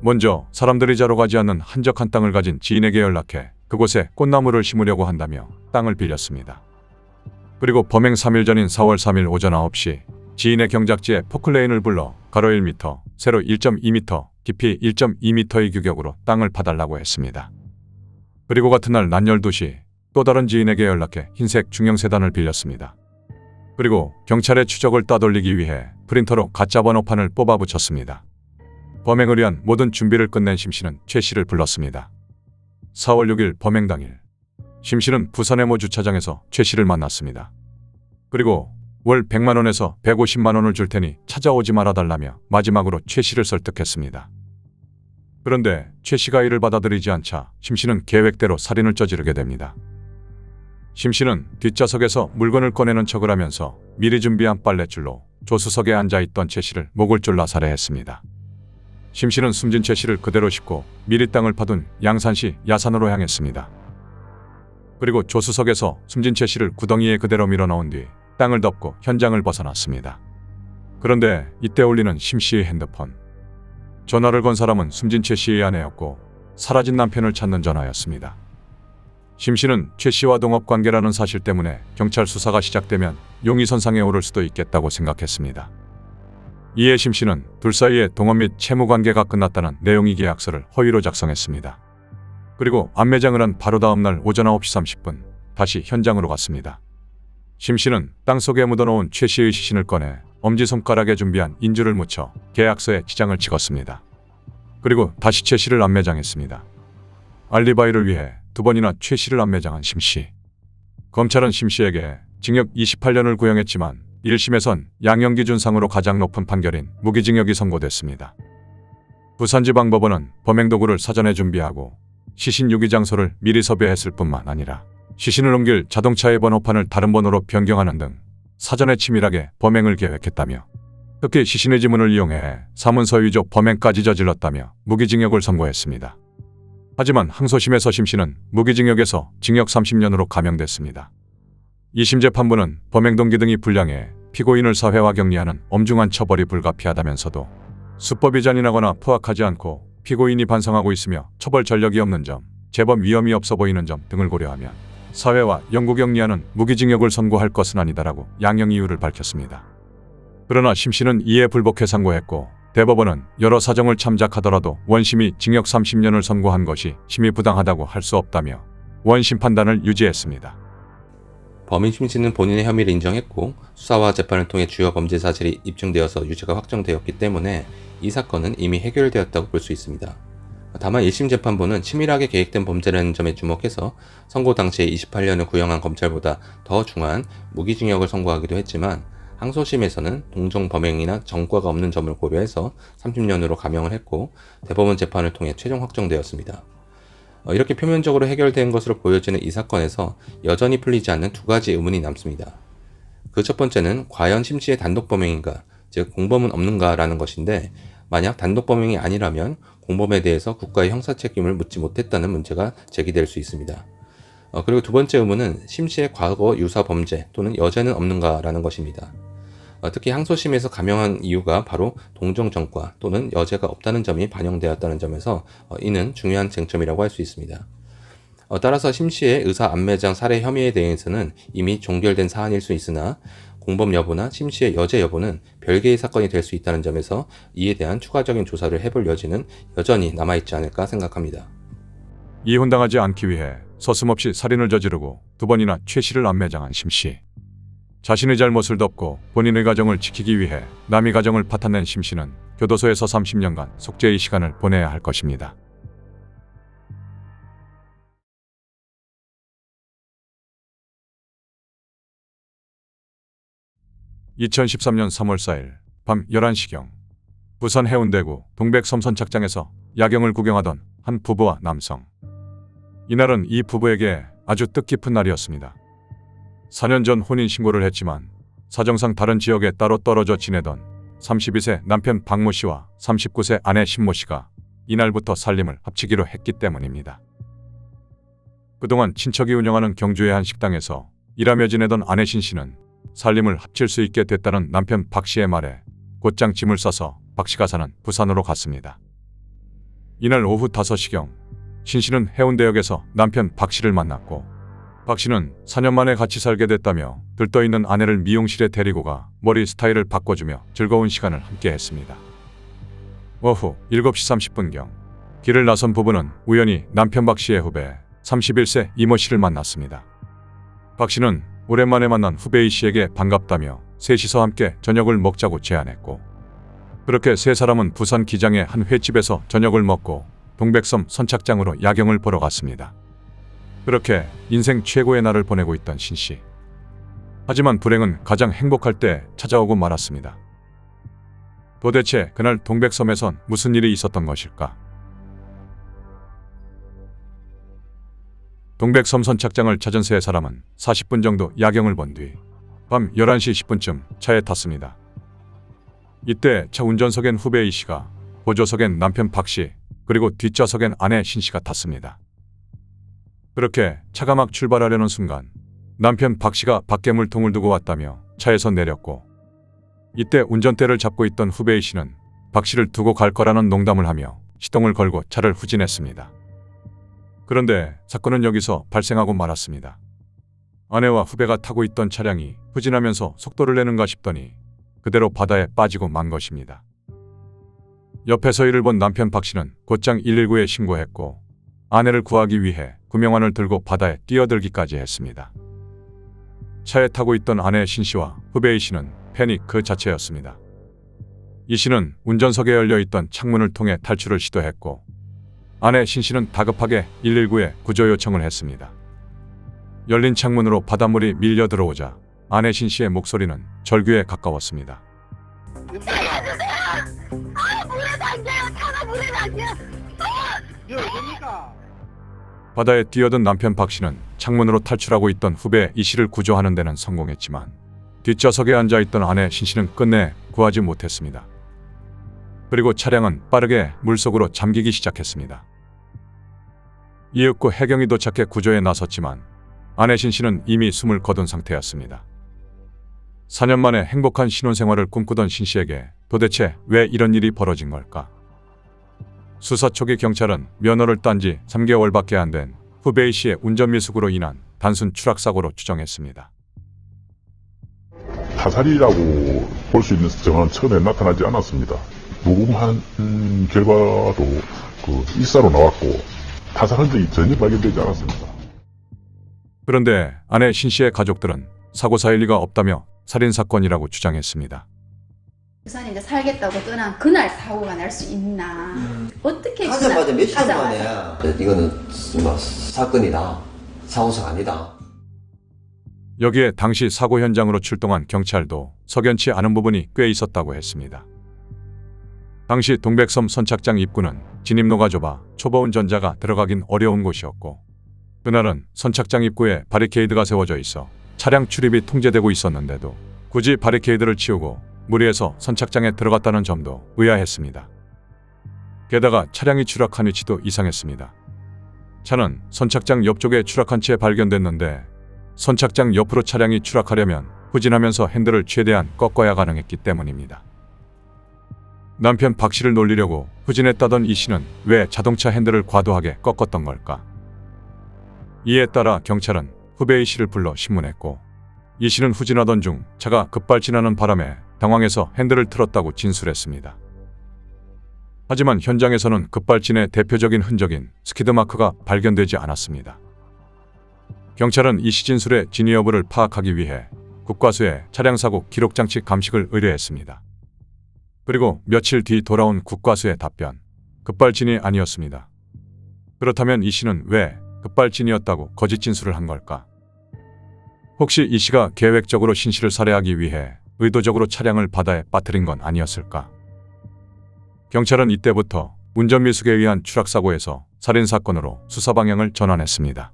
먼저 사람들이 자러 가지 않는 한적한 땅을 가진 지인에게 연락해 그곳에 꽃나무를 심으려고 한다며 땅을 빌렸습니다. 그리고 범행 3일 전인 4월 3일 오전 9시 지인의 경작지에 포클레인을 불러 가로 1m, 세로 1.2m, 깊이 1.2m의 규격으로 땅을 파달라고 했습니다. 그리고 같은 날 낮 12시 또 다른 지인에게 연락해 흰색 중형세단을 빌렸습니다. 그리고 경찰의 추적을 따돌리기 위해 프린터로 가짜 번호판을 뽑아 붙였습니다. 범행을 위한 모든 준비를 끝낸 심 씨는 최 씨를 불렀습니다. 4월 6일 범행 당일 심 씨는 부산의 모 주차장에서 최 씨를 만났습니다. 그리고 월 100만 원에서 150만 원을 줄 테니 찾아오지 말아달라며 마지막으로 최 씨를 설득했습니다. 그런데 최 씨가 이를 받아들이지 않자 심 씨는 계획대로 살인을 저지르게 됩니다. 심 씨는 뒷좌석에서 물건을 꺼내는 척을 하면서 미리 준비한 빨랫줄로 조수석에 앉아있던 최 씨를 목을 졸라 살해했습니다. 심 씨는 숨진 최 씨를 그대로 싣고 미리 땅을 파둔 양산시 야산으로 향했습니다. 그리고 조수석에서 숨진 최 씨를 구덩이에 그대로 밀어넣은 뒤 땅을 덮고 현장을 벗어났습니다. 그런데 이때 울리는 심 씨의 핸드폰. 전화를 건 사람은 숨진 최 씨의 아내였고 사라진 남편을 찾는 전화였습니다. 심 씨는 최 씨와 동업관계라는 사실 때문에 경찰 수사가 시작되면 용의선상에 오를 수도 있겠다고 생각했습니다. 이에 심 씨는 둘 사이에 동업 및 채무관계가 끝났다는 내용의 계약서를 허위로 작성했습니다. 그리고 안매장을 한 바로 다음 날 오전 9시 30분 다시 현장으로 갔습니다. 심 씨는 땅속에 묻어놓은 최 씨의 시신을 꺼내 엄지손가락에 준비한 인주를 묻혀 계약서에 지장을 찍었습니다. 그리고 다시 최 씨를 안매장했습니다. 알리바이를 위해 2번이나 최 씨를 안매장한 심 씨. 검찰은 심 씨에게 징역 28년을 구형했지만 1심에선 양형기준상으로 가장 높은 판결인 무기징역이 선고됐습니다. 부산지방법원은 범행도구를 사전에 준비하고 시신 유기 장소를 미리 섭외했을 뿐만 아니라 시신을 옮길 자동차의 번호판을 다른 번호로 변경하는 등 사전에 치밀하게 범행을 계획했다며 특히 시신의 지문을 이용해 사문서 위조 범행까지 저질렀다며 무기징역을 선고했습니다. 하지만 항소심에서 심 씨는 무기징역에서 징역 30년으로 감형됐습니다. 2심 재판부는 범행 동기 등이 불량해 피고인을 사회화 격리하는 엄중한 처벌이 불가피하다면서도 수법이 잔인하거나 포악하지 않고 피고인이 반성하고 있으며 처벌 전력이 없는 점, 재범 위험이 없어 보이는 점 등을 고려하면 사회와 영구격리하는 무기징역을 선고할 것은 아니다라고 양형 이유를 밝혔습니다. 그러나 심 씨는 이에 불복해 상고했고 대법원은 여러 사정을 참작하더라도 원심이 징역 30년을 선고한 것이 심히 부당하다고 할 수 없다며 원심 판단을 유지했습니다. 범인 심 씨는 본인의 혐의를 인정했고 수사와 재판을 통해 주요 범죄 사실이 입증되어서 유죄가 확정되었기 때문에 이 사건은 이미 해결되었다고 볼 수 있습니다. 다만 1심 재판부는 치밀하게 계획된 범죄라는 점에 주목해서 선고 당시에 28년을 구형한 검찰보다 더 중한 무기징역을 선고하기도 했지만 항소심에서는 동종 범행이나 전과가 없는 점을 고려해서 30년으로 감형을 했고 대법원 재판을 통해 최종 확정되었습니다. 이렇게 표면적으로 해결된 것으로 보여지는 이 사건에서 여전히 풀리지 않는 두 가지 의문이 남습니다. 그 첫 번째는 과연 심 씨의 단독 범행인가, 즉 공범은 없는가 라는 것인데 만약 단독 범행이 아니라면 공범에 대해서 국가의 형사 책임을 묻지 못했다는 문제가 제기될 수 있습니다. 그리고 두 번째 의문은 심 씨의 과거 유사 범죄 또는 여죄는 없는가라는 것입니다. 특히 항소심에서 감형한 이유가 바로 동정전과 또는 여죄가 없다는 점이 반영되었다는 점에서 이는 중요한 쟁점이라고 할 수 있습니다. 따라서 심 씨의 의사 안매장 살해 혐의에 대해서는 이미 종결된 사안일 수 있으나 공범 여부나 심 씨의 여죄 여부는 별개의 사건이 될 수 있다는 점에서 이에 대한 추가적인 조사를 해볼 여지는 여전히 남아있지 않을까 생각합니다. 이혼당하지 않기 위해 서슴없이 살인을 저지르고 2번이나 최 씨를 안매장한 심 씨. 자신의 잘못을 덮고 본인의 가정을 지키기 위해 남의 가정을 파탄낸 심 씨는 교도소에서 30년간 속죄의 시간을 보내야 할 것입니다. (2013년 3월 4일) 밤 11시경 부산 해운대구 동백섬 선착장에서 야경을 구경하던 한 부부와 남성. 이날은 이 부부에게 아주 뜻깊은 날이었습니다. 4년 전 혼인신고를 했지만 사정상 다른 지역에 따로 떨어져 지내던 32세 남편 박모 씨와 39세 아내 신모 씨가 이날부터 살림을 합치기로 했기 때문입니다. 그동안 친척이 운영하는 경주의 한 식당에서 일하며 지내던 아내 신 씨는 살림을 합칠 수 있게 됐다는 남편 박 씨의 말에 곧장 짐을 싸서 박 씨가 사는 부산으로 갔습니다. 이날 오후 5시경 신 씨는 해운대역에서 남편 박 씨를 만났고 박 씨는 4년 만에 같이 살게 됐다며 들떠있는 아내를 미용실에 데리고 가 머리 스타일을 바꿔주며 즐거운 시간을 함께 했습니다. 오후 7시 30분경 길을 나선 부부는 우연히 남편 박 씨의 후배 31세 이모 씨를 만났습니다. 박 씨는 오랜만에 만난 후배 이 씨에게 반갑다며 셋이서 함께 저녁을 먹자고 제안했고 그렇게 세 사람은 부산 기장의 한 횟집에서 저녁을 먹고 동백섬 선착장으로 야경을 보러 갔습니다. 그렇게 인생 최고의 날을 보내고 있던 신 씨. 하지만 불행은 가장 행복할 때 찾아오고 말았습니다. 도대체 그날 동백섬에선 무슨 일이 있었던 것일까? 동백섬 선착장을 찾은 세 사람은 40분 정도 야경을 본 뒤 밤 11시 10분쯤 차에 탔습니다. 이때 차 운전석엔 후배 이 씨가, 보조석엔 남편 박 씨, 그리고 뒷좌석엔 아내 신 씨가 탔습니다. 그렇게 차가 막 출발하려는 순간 남편 박 씨가 밖에 물통을 두고 왔다며 차에서 내렸고 이때 운전대를 잡고 있던 후배 이 씨는 박 씨를 두고 갈 거라는 농담을 하며 시동을 걸고 차를 후진했습니다. 그런데 사건은 여기서 발생하고 말았습니다. 아내와 후배가 타고 있던 차량이 후진하면서 속도를 내는가 싶더니 그대로 바다에 빠지고 만 것입니다. 옆에서 이를 본 남편 박 씨는 곧장 119에 신고했고 아내를 구하기 위해 구명환을 들고 바다에 뛰어들기까지 했습니다. 차에 타고 있던 아내 신 씨와 후배 이 씨는 패닉 그 자체였습니다. 이 씨는 운전석에 열려있던 창문을 통해 탈출을 시도했고 아내 신 씨는 다급하게 119에 구조 요청을 했습니다. 열린 창문으로 바닷물이 밀려 들어오자 아내 신 씨의 목소리는 절규에 가까웠습니다. 바다에 뛰어든 남편 박 씨는 창문으로 탈출하고 있던 후배 이 씨를 구조하는 데는 성공했지만 뒷좌석에 앉아있던 아내 신 씨는 끝내 구하지 못했습니다. 그리고 차량은 빠르게 물속으로 잠기기 시작했습니다. 이윽고 해경이 도착해 구조에 나섰지만 아내 신 씨는 이미 숨을 거둔 상태였습니다. 4년 만에 행복한 신혼생활을 꿈꾸던 신 씨에게 도대체 왜 이런 일이 벌어진 걸까? 수사 초기 경찰은 면허를 딴 지 3개월밖에 안 된 후배 이 씨의 운전미숙으로 인한 단순 추락사고로 추정했습니다. 타살이라고 볼 수 있는 정황은 처음에 나타나지 않았습니다. 무궁한 결과도 일사로 나왔고 타살 흔적이 전혀 발견되지 않았습니다. 그런데 아내 신 씨의 가족들은 사고 사일 리가 없다며 살인사건이라고 주장했습니다. 부산에 이제 살겠다고 떠난 그날 사고가 날 수 있나? 어떻게 가자마자 몇 시간 만에 이거는 사건이다. 사고사가 아니다. 여기에 당시 사고 현장으로 출동한 경찰도 석연치 않은 부분이 꽤 있었다고 했습니다. 당시 동백섬 선착장 입구는 진입로가 좁아 초보 운전자가 들어가긴 어려운 곳이었고 그날은 선착장 입구에 바리케이드가 세워져 있어 차량 출입이 통제되고 있었는데도 굳이 바리케이드를 치우고 무리해서 선착장에 들어갔다는 점도 의아했습니다. 게다가 차량이 추락한 위치도 이상했습니다. 차는 선착장 옆쪽에 추락한 채 발견됐는데 선착장 옆으로 차량이 추락하려면 후진하면서 핸들을 최대한 꺾어야 가능했기 때문입니다. 남편 박 씨를 놀리려고 후진했다던 이 씨는 왜 자동차 핸들을 과도하게 꺾었던 걸까? 이에 따라 경찰은 후배 이 씨를 불러 신문했고, 이 씨는 후진하던 중 차가 급발진하는 바람에 당황해서 핸들을 틀었다고 진술했습니다. 하지만 현장에서는 급발진의 대표적인 흔적인 스키드 마크가 발견되지 않았습니다. 경찰은 이 씨 진술의 진위 여부를 파악하기 위해 국과수에 차량사고 기록장치 감식을 의뢰했습니다. 그리고 며칠 뒤 돌아온 국과수의 답변, 급발진이 아니었습니다. 그렇다면 이 씨는 왜 급발진이었다고 거짓 진술을 한 걸까? 혹시 이 씨가 계획적으로 신 씨를 살해하기 위해 의도적으로 차량을 바다에 빠뜨린 건 아니었을까? 경찰은 이때부터 운전미숙에 의한 추락사고에서 살인사건으로 수사 방향을 전환했습니다.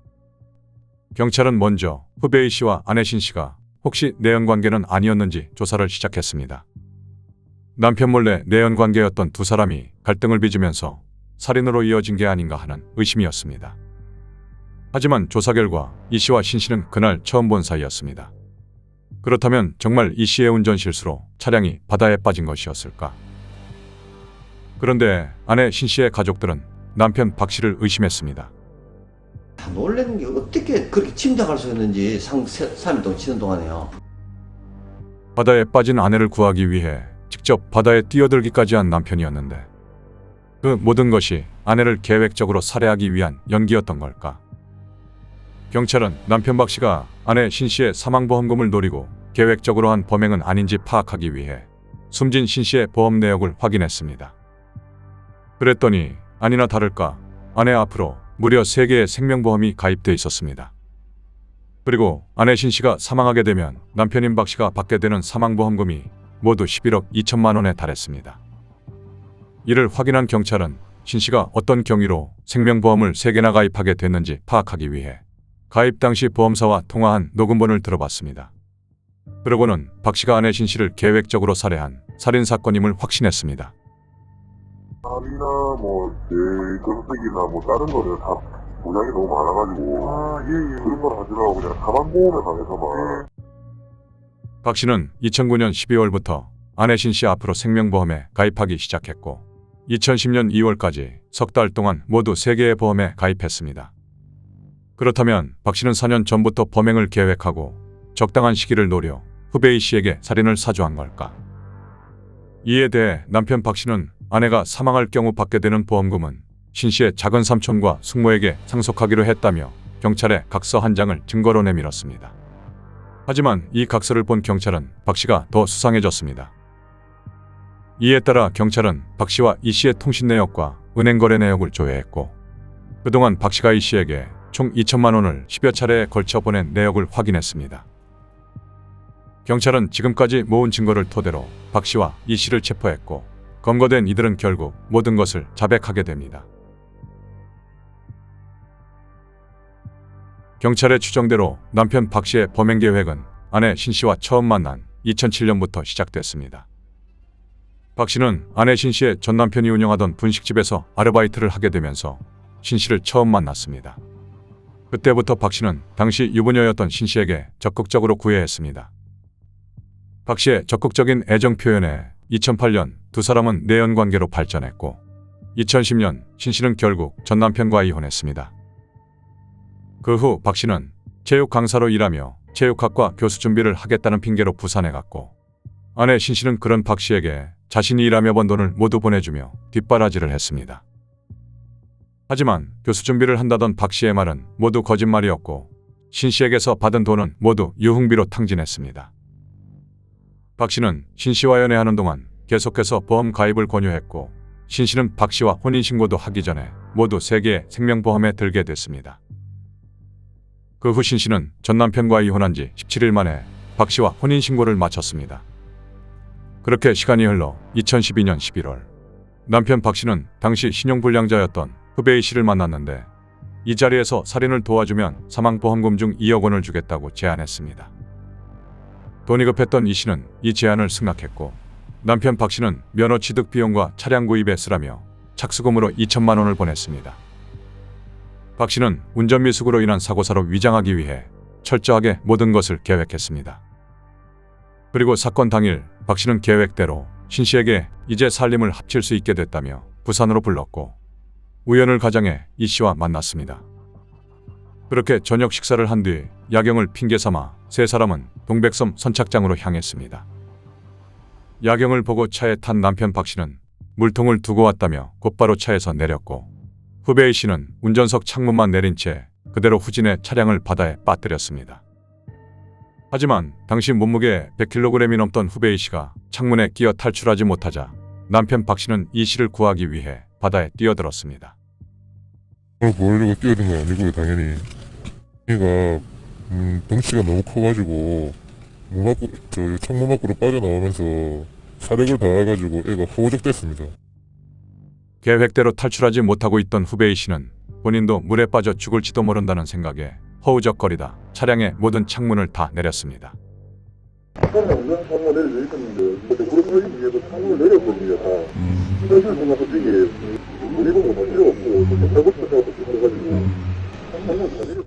경찰은 먼저 후배 이 씨와 아내 신 씨가 혹시 내연관계는 아니었는지 조사를 시작했습니다. 남편 몰래 내연관계였던 두 사람이 갈등을 빚으면서 살인으로 이어진 게 아닌가 하는 의심이었습니다. 하지만 조사 결과 이 씨와 신 씨는 그날 처음 본 사이였습니다. 그렇다면 정말 이 씨의 운전 실수로 차량이 바다에 빠진 것이었을까? 그런데 아내 신 씨의 가족들은 남편 박 씨를 의심했습니다. 놀라는 게 어떻게 그렇게 침략할 수 있는지 3일 동안 치는 동안에요. 바다에 빠진 아내를 구하기 위해 직접 바다에 뛰어들기까지 한 남편이었는데 그 모든 것이 아내를 계획적으로 살해하기 위한 연기였던 걸까? 경찰은 남편 박 씨가 아내 신 씨의 사망보험금을 노리고 계획적으로 한 범행은 아닌지 파악하기 위해 숨진 신 씨의 보험 내역을 확인했습니다. 그랬더니 아니나 다를까 아내 앞으로 무려 3개의 생명보험이 가입돼 있었습니다. 그리고 아내 신 씨가 사망하게 되면 남편인 박 씨가 받게 되는 사망보험금이 모두 11억 2천만 원에 달했습니다. 이를 확인한 경찰은 신 씨가 어떤 경위로 생명보험을 3개나 가입하게 됐는지 파악하기 위해 가입 당시 보험사와 통화한 녹음본을 들어봤습니다. 그러고는 박 씨가 아내 신 씨를 계획적으로 살해한 살인사건임을 확신했습니다. 살이나 뇌경색이나 다른 거는 다 보장이 너무 많아가지고 그런 걸 하지 말고 그냥 사망보험에 관해서만. 박 씨는 2009년 12월부터 아내 신 씨 앞으로 생명보험에 가입하기 시작했고 2010년 2월까지 석 달 동안 모두 3개의 보험에 가입했습니다. 그렇다면 박 씨는 4년 전부터 범행을 계획하고 적당한 시기를 노려 후배 이 씨에게 살인을 사주한 걸까? 이에 대해 남편 박 씨는 아내가 사망할 경우 받게 되는 보험금은 신 씨의 작은 삼촌과 숙모에게 상속하기로 했다며 경찰에 각서 한 장을 증거로 내밀었습니다. 하지만 이 각서를 본 경찰은 박 씨가 더 수상해졌습니다. 이에 따라 경찰은 박 씨와 이 씨의 통신 내역과 은행 거래 내역을 조회했고 그동안 박 씨가 이 씨에게 총 2천만 원을 10여 차례에 걸쳐 보낸 내역을 확인했습니다. 경찰은 지금까지 모은 증거를 토대로 박 씨와 이 씨를 체포했고 검거된 이들은 결국 모든 것을 자백하게 됩니다. 경찰의 추정대로 남편 박 씨의 범행 계획은 아내 신 씨와 처음 만난 2007년부터 시작됐습니다. 박 씨는 아내 신 씨의 전 남편이 운영하던 분식집에서 아르바이트를 하게 되면서 신 씨를 처음 만났습니다. 그때부터 박 씨는 당시 유부녀였던 신 씨에게 적극적으로 구애했습니다. 박 씨의 적극적인 애정 표현에 2008년 두 사람은 내연관계로 발전했고 2010년 신 씨는 결국 전 남편과 이혼했습니다. 그 후 박 씨는 체육 강사로 일하며 체육학과 교수 준비를 하겠다는 핑계로 부산에 갔고 아내 신 씨는 그런 박 씨에게 자신이 일하며 번 돈을 모두 보내주며 뒷바라지를 했습니다. 하지만 교수 준비를 한다던 박 씨의 말은 모두 거짓말이었고 신 씨에게서 받은 돈은 모두 유흥비로 탕진했습니다. 박 씨는 신 씨와 연애하는 동안 계속해서 보험 가입을 권유했고 신 씨는 박 씨와 혼인신고도 하기 전에 모두 3개의 생명보험에 들게 됐습니다. 그 후 신 씨는 전 남편과 이혼한 지 17일 만에 박 씨와 혼인신고를 마쳤습니다. 그렇게 시간이 흘러 2012년 11월 남편 박 씨는 당시 신용불량자였던 후배 이 씨를 만났는데 이 자리에서 살인을 도와주면 사망보험금 중 2억 원을 주겠다고 제안했습니다. 돈이 급했던 이 씨는 이 제안을 승낙했고 남편 박 씨는 면허 취득 비용과 차량 구입에 쓰라며 착수금으로 2천만 원을 보냈습니다. 박 씨는 운전미숙으로 인한 사고사로 위장하기 위해 철저하게 모든 것을 계획했습니다. 그리고 사건 당일 박 씨는 계획대로 신 씨에게 이제 살림을 합칠 수 있게 됐다며 부산으로 불렀고 우연을 가장해 이 씨와 만났습니다. 그렇게 저녁 식사를 한 뒤 야경을 핑계삼아 세 사람은 동백섬 선착장으로 향했습니다. 야경을 보고 차에 탄 남편 박 씨는 물통을 두고 왔다며 곧바로 차에서 내렸고 후배 A 씨는 운전석 창문만 내린 채 그대로 후진해 차량을 바다에 빠뜨렸습니다. 하지만 당시 몸무게 100kg이 넘던 후배 A 씨가 창문에 끼어 탈출하지 못하자 남편 박 씨는 이 씨를 구하기 위해 바다에 뛰어들었습니다. 보려고 뛰어든 건 아니고요, 당연히. 얘가 덩치가 너무 커가지고 창문 밖으로 빠져나오면서 사력을 다해가지고 애가 호적됐습니다. 계획대로 탈출하지 못하고 있던 후배 A 씨는 본인도 물에 빠져 죽을지도 모른다는 생각에 허우적거리다 차량의 모든 창문을 다 내렸습니다. 운전 창문을 내렸는데 그런 위해서 창문을 내렸거든요, 다. 사실 뭔가 솔직히 우리 보고 다 필요 없고 잘못했다고 싶어가지고 창문 다 내렸어요.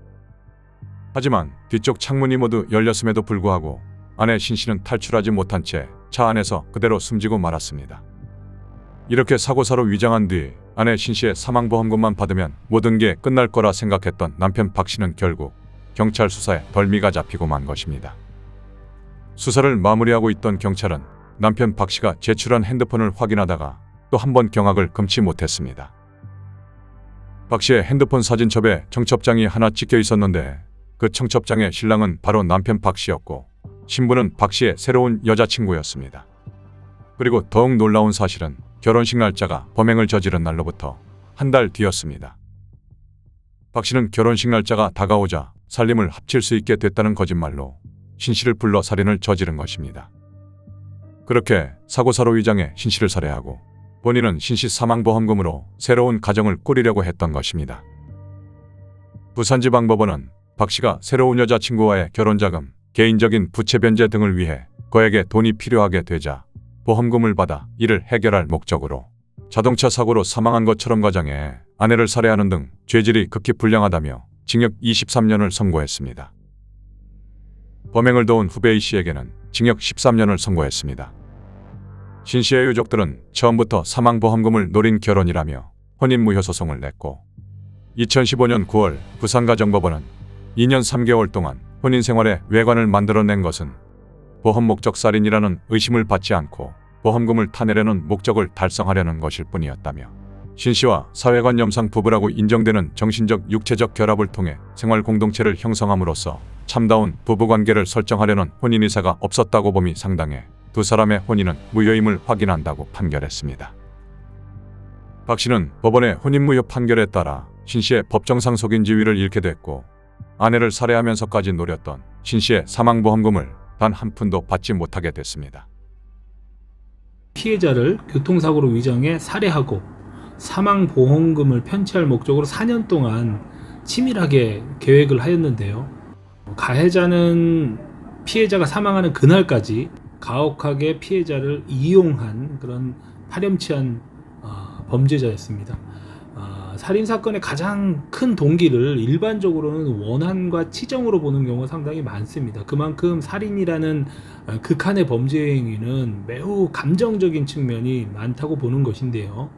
하지만 뒤쪽 창문이 모두 열렸음에도 불구하고 아내 신 씨는 탈출하지 못한 채 차 안에서 그대로 숨지고 말았습니다. 이렇게 사고사로 위장한 뒤 아내 신 씨의 사망보험금만 받으면 모든 게 끝날 거라 생각했던 남편 박 씨는 결국 경찰 수사에 덜미가 잡히고 만 것입니다. 수사를 마무리하고 있던 경찰은 남편 박 씨가 제출한 핸드폰을 확인하다가 또 한 번 경악을 금치 못했습니다. 박 씨의 핸드폰 사진첩에 청첩장이 하나 찍혀 있었는데 그 청첩장의 신랑은 바로 남편 박 씨였고 신부는 박 씨의 새로운 여자친구였습니다. 그리고 더욱 놀라운 사실은 결혼식 날짜가 범행을 저지른 날로부터 한 달 뒤였습니다. 박 씨는 결혼식 날짜가 다가오자 살림을 합칠 수 있게 됐다는 거짓말로 신 씨를 불러 살인을 저지른 것입니다. 그렇게 사고사로 위장해 신 씨를 살해하고 본인은 신 씨 사망보험금으로 새로운 가정을 꾸리려고 했던 것입니다. 부산지방법원은 박 씨가 새로운 여자친구와의 결혼자금, 개인적인 부채 변제 등을 위해 그에게 돈이 필요하게 되자 보험금을 받아 이를 해결할 목적으로 자동차 사고로 사망한 것처럼 가장해 아내를 살해하는 등 죄질이 극히 불량하다며 징역 23년을 선고했습니다. 범행을 도운 후배 A 씨에게는 징역 13년을 선고했습니다. 신 씨의 유족들은 처음부터 사망보험금을 노린 결혼이라며 혼인무효 소송을 냈고 2015년 9월 부산가정법원은 2년 3개월 동안 혼인 생활에 외관을 만들어낸 것은 보험 목적 살인이라는 의심을 받지 않고 보험금을 타내려는 목적을 달성하려는 것일 뿐이었다며 신 씨와 사회관 염상 부부라고 인정되는 정신적 육체적 결합을 통해 생활 공동체를 형성함으로써 참다운 부부관계를 설정하려는 혼인 의사가 없었다고 봄이 상당해 두 사람의 혼인은 무효임을 확인한다고 판결했습니다. 박 씨는 법원의 혼인무효 판결에 따라 신 씨의 법정상 속인 지위를 잃게 됐고 아내를 살해하면서까지 노렸던 신 씨의 사망보험금을 단 한 푼도 받지 못하게 됐습니다. 피해자를 교통사고로 위장해 살해하고 사망보험금을 편취할 목적으로 4년 동안 치밀하게 계획을 하였는데요. 가해자는 피해자가 사망하는 그날까지 가혹하게 피해자를 이용한 그런 파렴치한 범죄자였습니다. 살인사건의 가장 큰 동기를 일반적으로는 원한과 치정으로 보는 경우가 상당히 많습니다. 그만큼 살인이라는 극한의 범죄 행위는 매우 감정적인 측면이 많다고 보는 것인데요.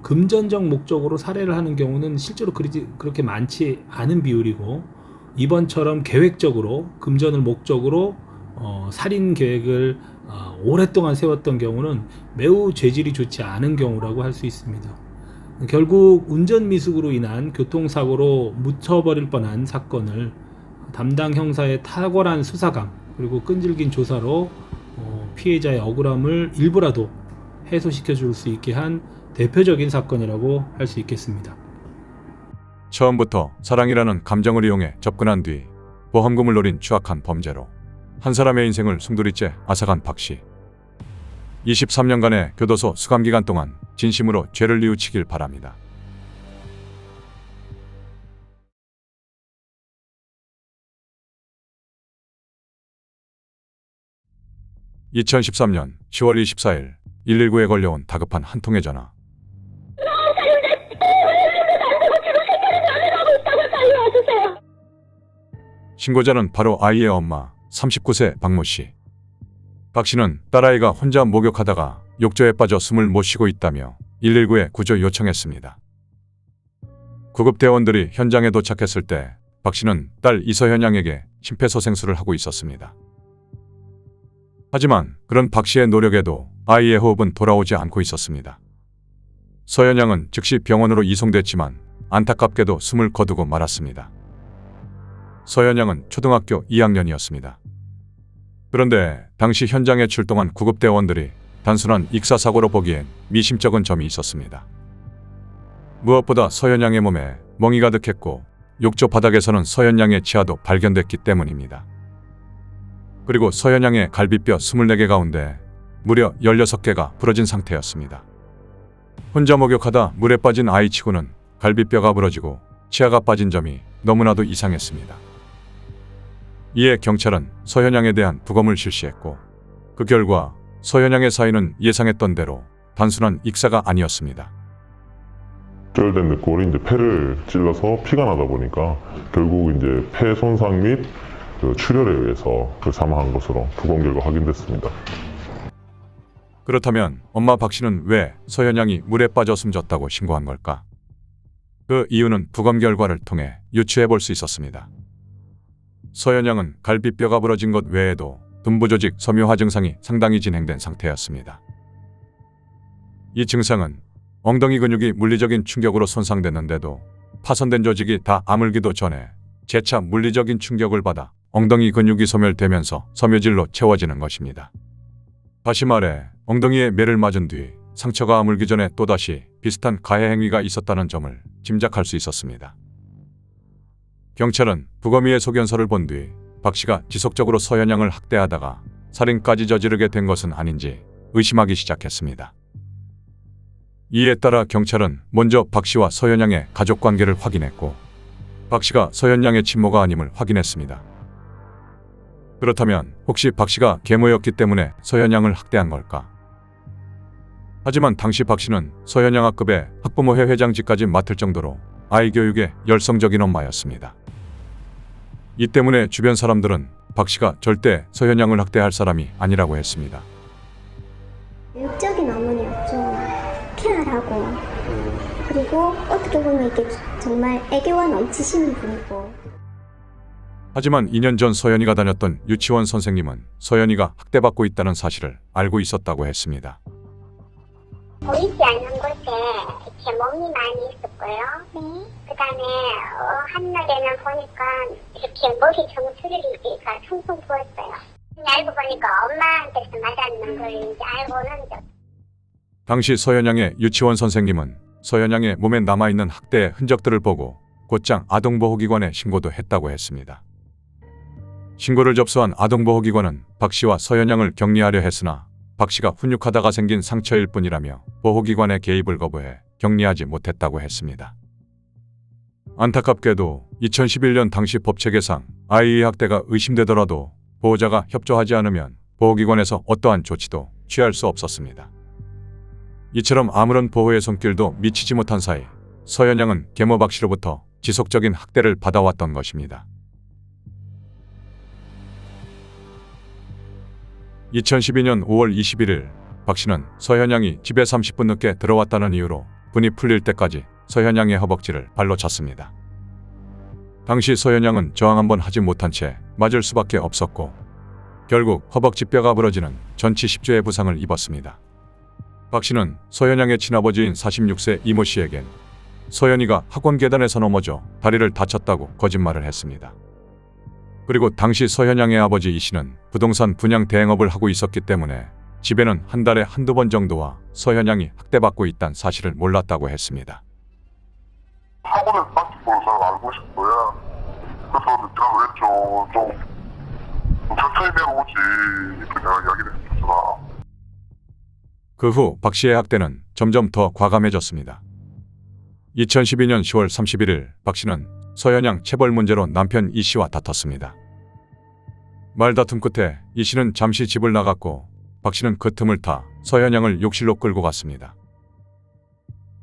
금전적 목적으로 살해를 하는 경우는 실제로 그렇게 많지 않은 비율이고 이번처럼 계획적으로 금전을 목적으로 살인 계획을 오랫동안 세웠던 경우는 매우 죄질이 좋지 않은 경우라고 할 수 있습니다. 결국 운전미숙으로 인한 교통사고로 묻혀버릴 뻔한 사건을 담당 형사의 탁월한 수사감 그리고 끈질긴 조사로 피해자의 억울함을 일부라도 해소시켜 줄 수 있게 한 대표적인 사건이라고 할 수 있겠습니다. 처음부터 사랑이라는 감정을 이용해 접근한 뒤 보험금을 노린 추악한 범죄로 한 사람의 인생을 숨두리째 앗아간 박 씨. 23년간의 교도소 수감기간 동안 진심으로 죄를 뉘우치길 바랍니다. (2013년 10월 24일) 119에 걸려온 다급한 한 통의 전화. 신고자는 바로 아이의 엄마 39세 박모 씨. 박 씨는 딸아이가 혼자 목욕하다가 욕조에 빠져 숨을 못 쉬고 있다며 119에 구조 요청했습니다. 구급대원들이 현장에 도착했을 때 박 씨는 딸 이서현 양에게 심폐소생술을 하고 있었습니다. 하지만 그런 박 씨의 노력에도 아이의 호흡은 돌아오지 않고 있었습니다. 서현 양은 즉시 병원으로 이송됐지만 안타깝게도 숨을 거두고 말았습니다. 서현 양은 초등학교 2학년이었습니다. 그런데 당시 현장에 출동한 구급대원들이 단순한 익사사고로 보기엔 미심쩍은 점이 있었습니다. 무엇보다 서현 양의 몸에 멍이 가득했고 욕조 바닥에서는 서현 양의 치아도 발견됐기 때문입니다. 그리고 서현 양의 갈비뼈 24개 가운데 무려 16개가 부러진 상태였습니다. 혼자 목욕하다 물에 빠진 아이치고는 갈비뼈가 부러지고 치아가 빠진 점이 너무나도 이상했습니다. 이에 경찰은 서현 양에 대한 부검을 실시했고 그 결과 서현 양의 사인은 예상했던 대로 단순한 익사가 아니었습니다. 쩔된 늑골이 이제 폐를 찔러서 피가 나다 보니까 결국 이제 폐 손상 및 그 출혈에 의해서 사망한 것으로 부검 결과 확인됐습니다. 그렇다면 엄마 박 씨는 왜 서현 양이 물에 빠져 숨졌다고 신고한 걸까? 그 이유는 부검 결과를 통해 유추해 볼 수 있었습니다. 서현 양은 갈비뼈가 부러진 것 외에도 둔부조직 섬유화 증상이 상당히 진행된 상태였습니다. 이 증상은 엉덩이 근육이 물리적인 충격으로 손상됐는데도 파손된 조직이 다 아물기도 전에 재차 물리적인 충격을 받아 엉덩이 근육이 소멸되면서 섬유질로 채워지는 것입니다. 다시 말해 엉덩이에 매를 맞은 뒤 상처가 아물기 전에 또다시 비슷한 가해 행위가 있었다는 점을 짐작할 수 있었습니다. 경찰은 부검의의 소견서를 본 뒤 박 씨가 지속적으로 서현 양을 학대하다가 살인까지 저지르게 된 것은 아닌지 의심하기 시작했습니다. 이에 따라 경찰은 먼저 박 씨와 서현 양의 가족관계를 확인했고 박 씨가 서현 양의 친모가 아님을 확인했습니다. 그렇다면 혹시 박 씨가 계모였기 때문에 서현 양을 학대한 걸까? 하지만 당시 박 씨는 서현 양 학급의 학부모회 회장직까지 맡을 정도로 아이 교육에 열성적인 엄마였습니다. 이 때문에 주변 사람들은 박 씨가 절대 서현 양을 학대할 사람이 아니라고 했습니다. 교육적인 어머니였죠. 케어하고 그리고 어떻게 보면 이게 정말 애교가 넘치시는 분이고. 하지만 2년 전 서현이가 다녔던 유치원 선생님은 서현이가 학대받고 있다는 사실을 알고 있었다고 했습니다. 보이지 않는 곳에 이렇게 멍이 많이 있었고요. 네. 그 다음에 한날에는 보니까 이렇게 머리 정수리가 퉁퉁 부었어요. 알고 보니까 엄마한테서 맞았는 걸 이제 알고는 좀. 당시 서현 양의 유치원 선생님은 서현 양의 몸에 남아있는 학대의 흔적들을 보고 곧장 아동보호기관에 신고도 했다고 했습니다. 신고를 접수한 아동보호기관은 박 씨와 서현 양을 격리하려 했으나 박 씨가 훈육하다가 생긴 상처일 뿐이라며 보호기관의 개입을 거부해 격리하지 못했다고 했습니다. 안타깝게도 2011년 당시 법체계상 아이의 학대가 의심되더라도 보호자가 협조하지 않으면 보호기관에서 어떠한 조치도 취할 수 없었습니다. 이처럼 아무런 보호의 손길도 미치지 못한 사이 서현 양은 계모 박 씨로부터 지속적인 학대를 받아왔던 것입니다. 2012년 5월 21일 박 씨는 서현 양이 집에 30분 늦게 들어왔다는 이유로 분이 풀릴 때까지 서현 양의 허벅지를 발로 찼습니다. 당시 서현 양은 저항 한번 하지 못한 채 맞을 수밖에 없었고 결국 허벅지 뼈가 부러지는 전치 10조의 부상을 입었습니다. 박 씨는 서현 양의 친아버지인 46세 이모 씨에겐 서현이가 학원 계단에서 넘어져 다리를 다쳤다고 거짓말을 했습니다. 그리고 당시 서현 양의 아버지 이 씨는 부동산 분양 대행업을 하고 있었기 때문에 집에는 한 달에 한두 번 정도와 서현 양이 학대받고 있다는 사실을 몰랐다고 했습니다. 학원을 딱히 잘 알고 싶고요. 그래서 제가 그랬죠. 좀 천천히 내려오지. 이렇게 내가 이야기를 했었잖아. 그 후 박 씨의 학대는 점점 더 과감해졌습니다. 2012년 10월 31일 박 씨는 서현 양 체벌 문제로 남편 이 씨와 다퉜습니다. 말다툼 끝에 이 씨는 잠시 집을 나갔고 박 씨는 그 틈을 타 서현 양을 욕실로 끌고 갔습니다.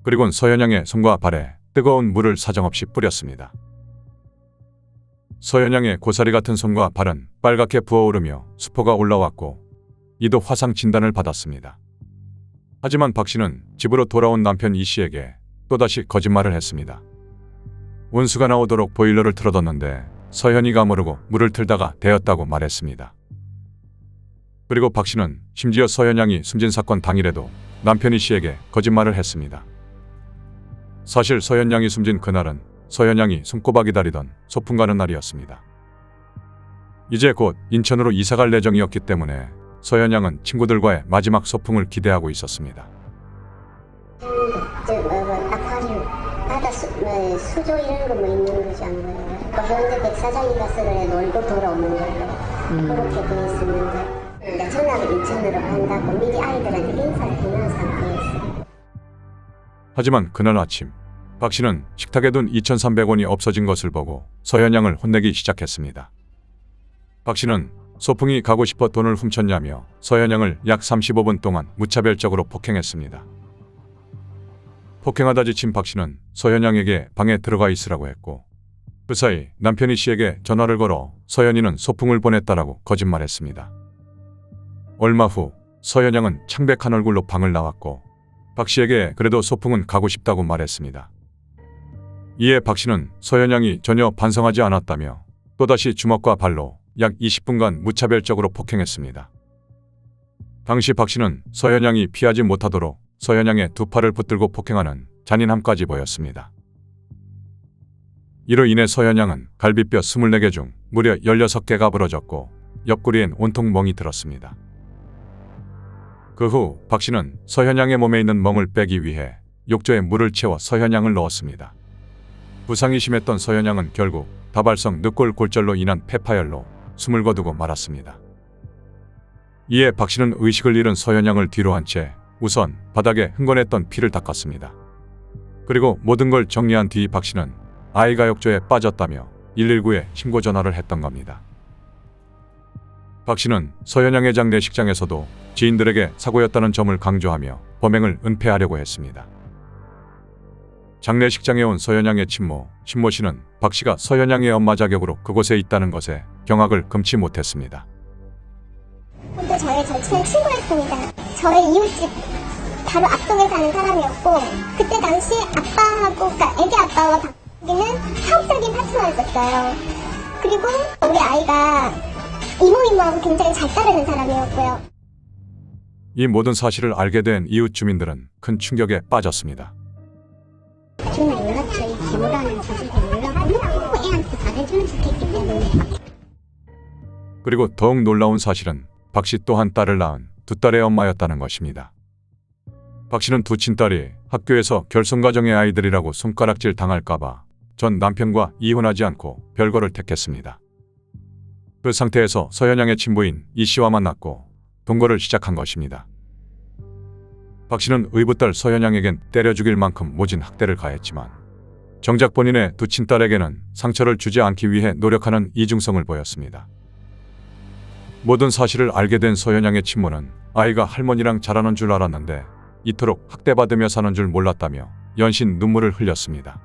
그리고는 서현 양의 손과 발에 뜨거운 물을 사정없이 뿌렸습니다. 서현양의 고사리 같은 손과 발은 빨갛게 부어오르며 수포가 올라왔고 이도 화상 진단을 받았습니다. 하지만 박 씨는 집으로 돌아온 남편 이 씨에게 또다시 거짓말을 했습니다. 온수가 나오도록 보일러를 틀어뒀는데 서현이가 모르고 물을 틀다가 데였다고 말했습니다. 그리고 박 씨는 심지어 서현양이 숨진 사건 당일에도 남편 이 씨에게 거짓말을 했습니다. 사실 서현양이 숨진 그날은 서현양이 손꼽아 기다리던 소풍 가는 날이었습니다. 이제 곧 인천으로 이사갈 예정이었기 때문에 서현양은 친구들과의 마지막 소풍을 기대하고 있었습니다. 수조 이런 거 뭐 있는 거지 않나요? 현재 백사장이 가서 그래 놀고 돌아오는 걸로 그렇게 돼 있었는데 전화를 인천으로 간다고 미리 아이들한테 인사를 해놓은 상태였어요. 하지만 그날 아침 박 씨는 식탁에 둔 2,300원이 없어진 것을 보고 서현양을 혼내기 시작했습니다. 박 씨는 소풍이 가고 싶어 돈을 훔쳤냐며 서현양을 약 35분 동안 무차별적으로 폭행했습니다. 폭행하다 지친 박 씨는 서현양에게 방에 들어가 있으라고 했고 그 사이 남편이 씨에게 전화를 걸어 서현이는 소풍을 보냈다라고 거짓말했습니다. 얼마 후 서현양은 창백한 얼굴로 방을 나왔고 박 씨에게 그래도 소풍은 가고 싶다고 말했습니다. 이에 박 씨는 서현양이 전혀 반성하지 않았다며 또다시 주먹과 발로 약 20분간 무차별적으로 폭행했습니다. 당시 박 씨는 서현양이 피하지 못하도록 서현양의 두 팔을 붙들고 폭행하는 잔인함까지 보였습니다. 이로 인해 서현양은 갈비뼈 24개 중 무려 16개가 부러졌고 옆구리엔 온통 멍이 들었습니다. 그 후 박 씨는 서현양의 몸에 있는 멍을 빼기 위해 욕조에 물을 채워 서현양을 넣었습니다. 부상이 심했던 서현양은 결국 다발성 늑골 골절로 인한 폐파열로 숨을 거두고 말았습니다. 이에 박 씨는 의식을 잃은 서현양을 뒤로 한 채 우선 바닥에 흥건했던 피를 닦았습니다. 그리고 모든 걸 정리한 뒤 박 씨는 아이가 욕조에 빠졌다며 119에 신고 전화를 했던 겁니다. 박 씨는 서현양의 장례식장에서도 지인들에게 사고였다는 점을 강조하며 범행을 은폐하려고 했습니다. 장례식장에 온 서현양의 친모, 신모 씨는 박 씨가 서현양의 엄마 자격으로 그곳에 있다는 것에 경악을 금치 못했습니다. 근데 저의 절친한 친구였습니다. 저의 이웃집 바로 앞동에 사는 사람이었고 그때 당시 아빠하고 그러니까 애기 아빠와 박기는 사업적인 파트너였었어요. 그리고 우리 아이가 이모하고 굉장히 잘 따르는 사람이었고요. 이 모든 사실을 알게 된 이웃 주민들은 큰 충격에 빠졌습니다. 정말 몰랐죠. 이 기부라는 사실도 몰랐고 애한테 잘해주는 짓했기 때문에. 그리고 더욱 놀라운 사실은 박 씨 또한 딸을 낳은 두 딸의 엄마였다는 것입니다. 박 씨는 두 친딸이 학교에서 결손가정의 아이들이라고 손가락질 당할까봐 전 남편과 이혼하지 않고 별거를 택했습니다. 그 상태에서 서현양의 친부인 이 씨와 만났고 동거를 시작한 것입니다. 박 씨는 의붓딸 서현양에겐 때려 죽일 만큼 모진 학대를 가했지만 정작 본인의 두 친딸에게는 상처를 주지 않기 위해 노력하는 이중성을 보였습니다. 모든 사실을 알게 된 서현양의 친모는 아이가 할머니랑 자라는 줄 알았는데 이토록 학대받으며 사는 줄 몰랐다며 연신 눈물을 흘렸습니다.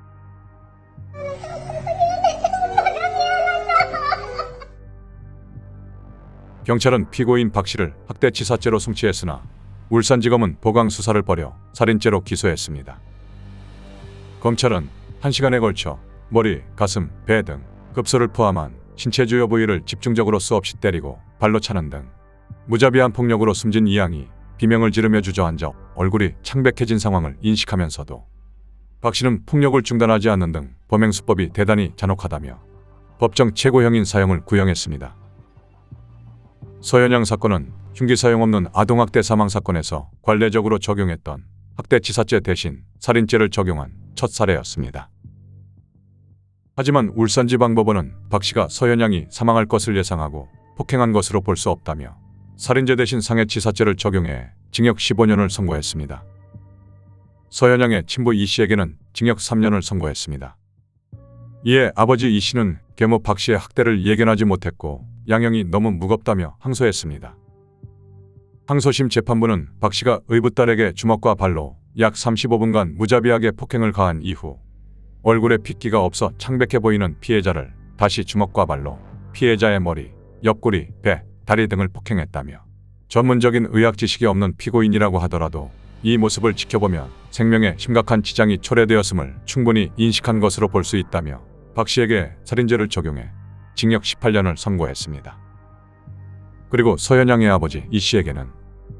경찰은 피고인 박 씨를 학대치사죄로 송치했으나 울산지검은 보강 수사를 벌여 살인죄로 기소했습니다. 검찰은 1시간에 걸쳐 머리, 가슴, 배 등 급소를 포함한 신체 주요 부위를 집중적으로 수없이 때리고 발로 차는 등 무자비한 폭력으로 숨진 이양이 비명을 지르며 주저앉아 얼굴이 창백해진 상황을 인식하면서도 박 씨는 폭력을 중단하지 않는 등 범행 수법이 대단히 잔혹하다며 법정 최고형인 사형을 구형했습니다. 서현양 사건은 흉기 사용 없는 아동학대 사망사건에서 관례적으로 적용했던 학대치사죄 대신 살인죄를 적용한 첫 사례였습니다. 하지만 울산지방법원은 박 씨가 서현양이 사망할 것을 예상하고 폭행한 것으로 볼 수 없다며 살인죄 대신 상해치사죄를 적용해 징역 15년을 선고했습니다. 서현양의 친부 이 씨에게는 징역 3년을 선고했습니다. 이에 아버지 이 씨는 계모 박 씨의 학대를 예견하지 못했고 양형이 너무 무겁다며 항소했습니다. 항소심 재판부는 박 씨가 의붓딸에게 주먹과 발로 약 35분간 무자비하게 폭행을 가한 이후 얼굴에 핏기가 없어 창백해 보이는 피해자를 다시 주먹과 발로 피해자의 머리, 옆구리, 배, 다리 등을 폭행했다며 전문적인 의학 지식이 없는 피고인이라고 하더라도 이 모습을 지켜보면 생명에 심각한 지장이 초래되었음을 충분히 인식한 것으로 볼 수 있다며 박 씨에게 살인죄를 적용해 징역 18년을 선고했습니다. 그리고 서현양의 아버지 이 씨에게는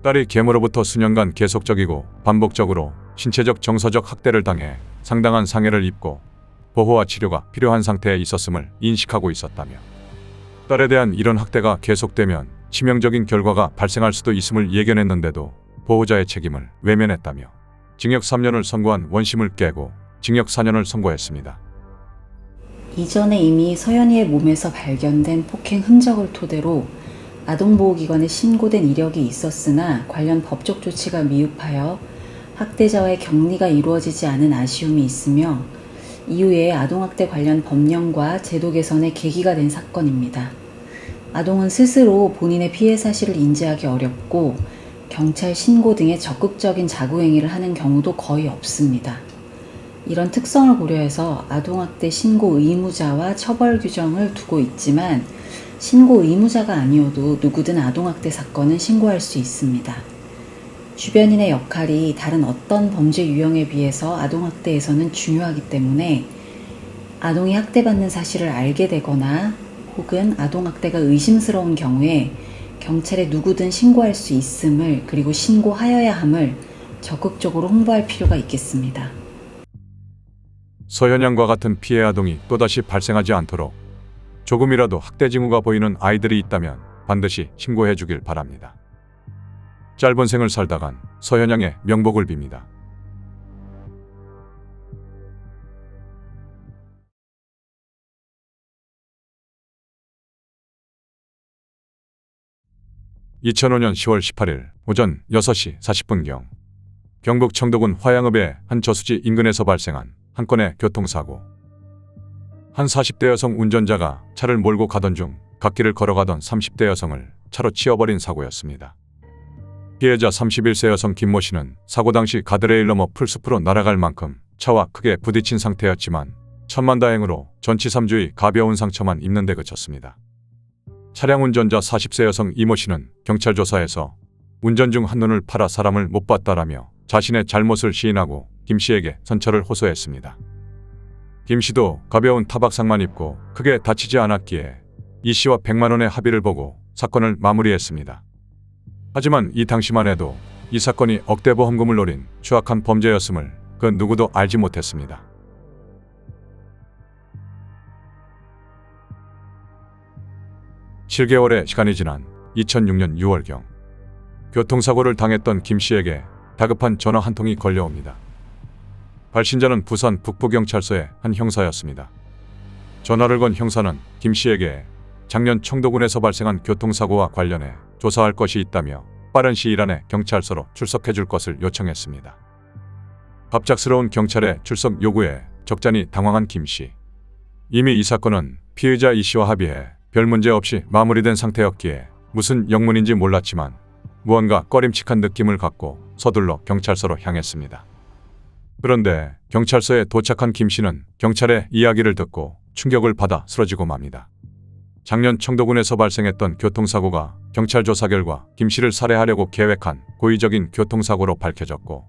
딸이 계모로부터 수년간 계속적이고 반복적으로 신체적 정서적 학대를 당해 상당한 상해를 입고 보호와 치료가 필요한 상태에 있었음을 인식하고 있었다며 딸에 대한 이런 학대가 계속되면 치명적인 결과가 발생할 수도 있음을 예견했는데도 보호자의 책임을 외면했다며 징역 3년을 선고한 원심을 깨고 징역 4년을 선고했습니다. 이전에 이미 서연이의 몸에서 발견된 폭행 흔적을 토대로 아동보호기관에 신고된 이력이 있었으나 관련 법적 조치가 미흡하여 학대자와의 격리가 이루어지지 않은 아쉬움이 있으며 이후에 아동학대 관련 법령과 제도 개선의 계기가 된 사건입니다. 아동은 스스로 본인의 피해 사실을 인지하기 어렵고 경찰 신고 등의 적극적인 자구행위를 하는 경우도 거의 없습니다. 이런 특성을 고려해서 아동학대 신고 의무자와 처벌 규정을 두고 있지만 신고 의무자가 아니어도 누구든 아동학대 사건은 신고할 수 있습니다. 주변인의 역할이 다른 어떤 범죄 유형에 비해서 아동학대에서는 중요하기 때문에 아동이 학대받는 사실을 알게 되거나 혹은 아동학대가 의심스러운 경우에 경찰에 누구든 신고할 수 있음을 그리고 신고하여야 함을 적극적으로 홍보할 필요가 있겠습니다. 서현양과 같은 피해 아동이 또다시 발생하지 않도록 조금이라도 학대 징후가 보이는 아이들이 있다면 반드시 신고해 주길 바랍니다. 짧은 생을 살다간 서현양의 명복을 빕니다. (2005년 10월 18일) 오전 6시 40분경 경북 청도군 화양읍의 한 저수지 인근에서 발생한 한 건의 교통사고. 한 40대 여성 운전자가 차를 몰고 가던 중 갓길을 걸어가던 30대 여성을 차로 치어버린 사고였습니다. 피해자 31세 여성 김모 씨는 사고 당시 가드레일 넘어 풀숲으로 날아갈 만큼 차와 크게 부딪힌 상태였지만 천만다행으로 전치 3주의 가벼운 상처만 입는 데 그쳤습니다. 차량 운전자 40세 여성 이모 씨는 경찰 조사에서 운전 중 한눈을 팔아 사람을 못 봤다라며 자신의 잘못을 시인하고 김 씨에게 선처를 호소했습니다. 김 씨도 가벼운 타박상만 입고 크게 다치지 않았기에 이 씨와 100만 원의 합의를 보고 사건을 마무리했습니다. 하지만 이 당시만 해도 이 사건이 억대 보험금을 노린 추악한 범죄였음을 그 누구도 알지 못했습니다. (7개월의) 시간이 지난 2006년 6월경 교통사고를 당했던 김 씨에게 다급한 전화 한 통이 걸려옵니다. 발신자는 부산 북부경찰서의 한 형사였습니다. 전화를 건 형사는 김 씨에게 작년 청도군에서 발생한 교통사고와 관련해 조사할 것이 있다며 빠른 시일 안에 경찰서로 출석해 줄 것을 요청했습니다. 갑작스러운 경찰의 출석 요구에 적잖이 당황한 김 씨. 이미 이 사건은 피의자 이 씨와 합의해 별 문제 없이 마무리된 상태였기에 무슨 영문인지 몰랐지만 무언가 꺼림칙한 느낌을 갖고 서둘러 경찰서로 향했습니다. 그런데 경찰서에 도착한 김 씨는 경찰의 이야기를 듣고 충격을 받아 쓰러지고 맙니다. 작년 청도군에서 발생했던 교통사고가 경찰 조사 결과 김 씨를 살해하려고 계획한 고의적인 교통사고로 밝혀졌고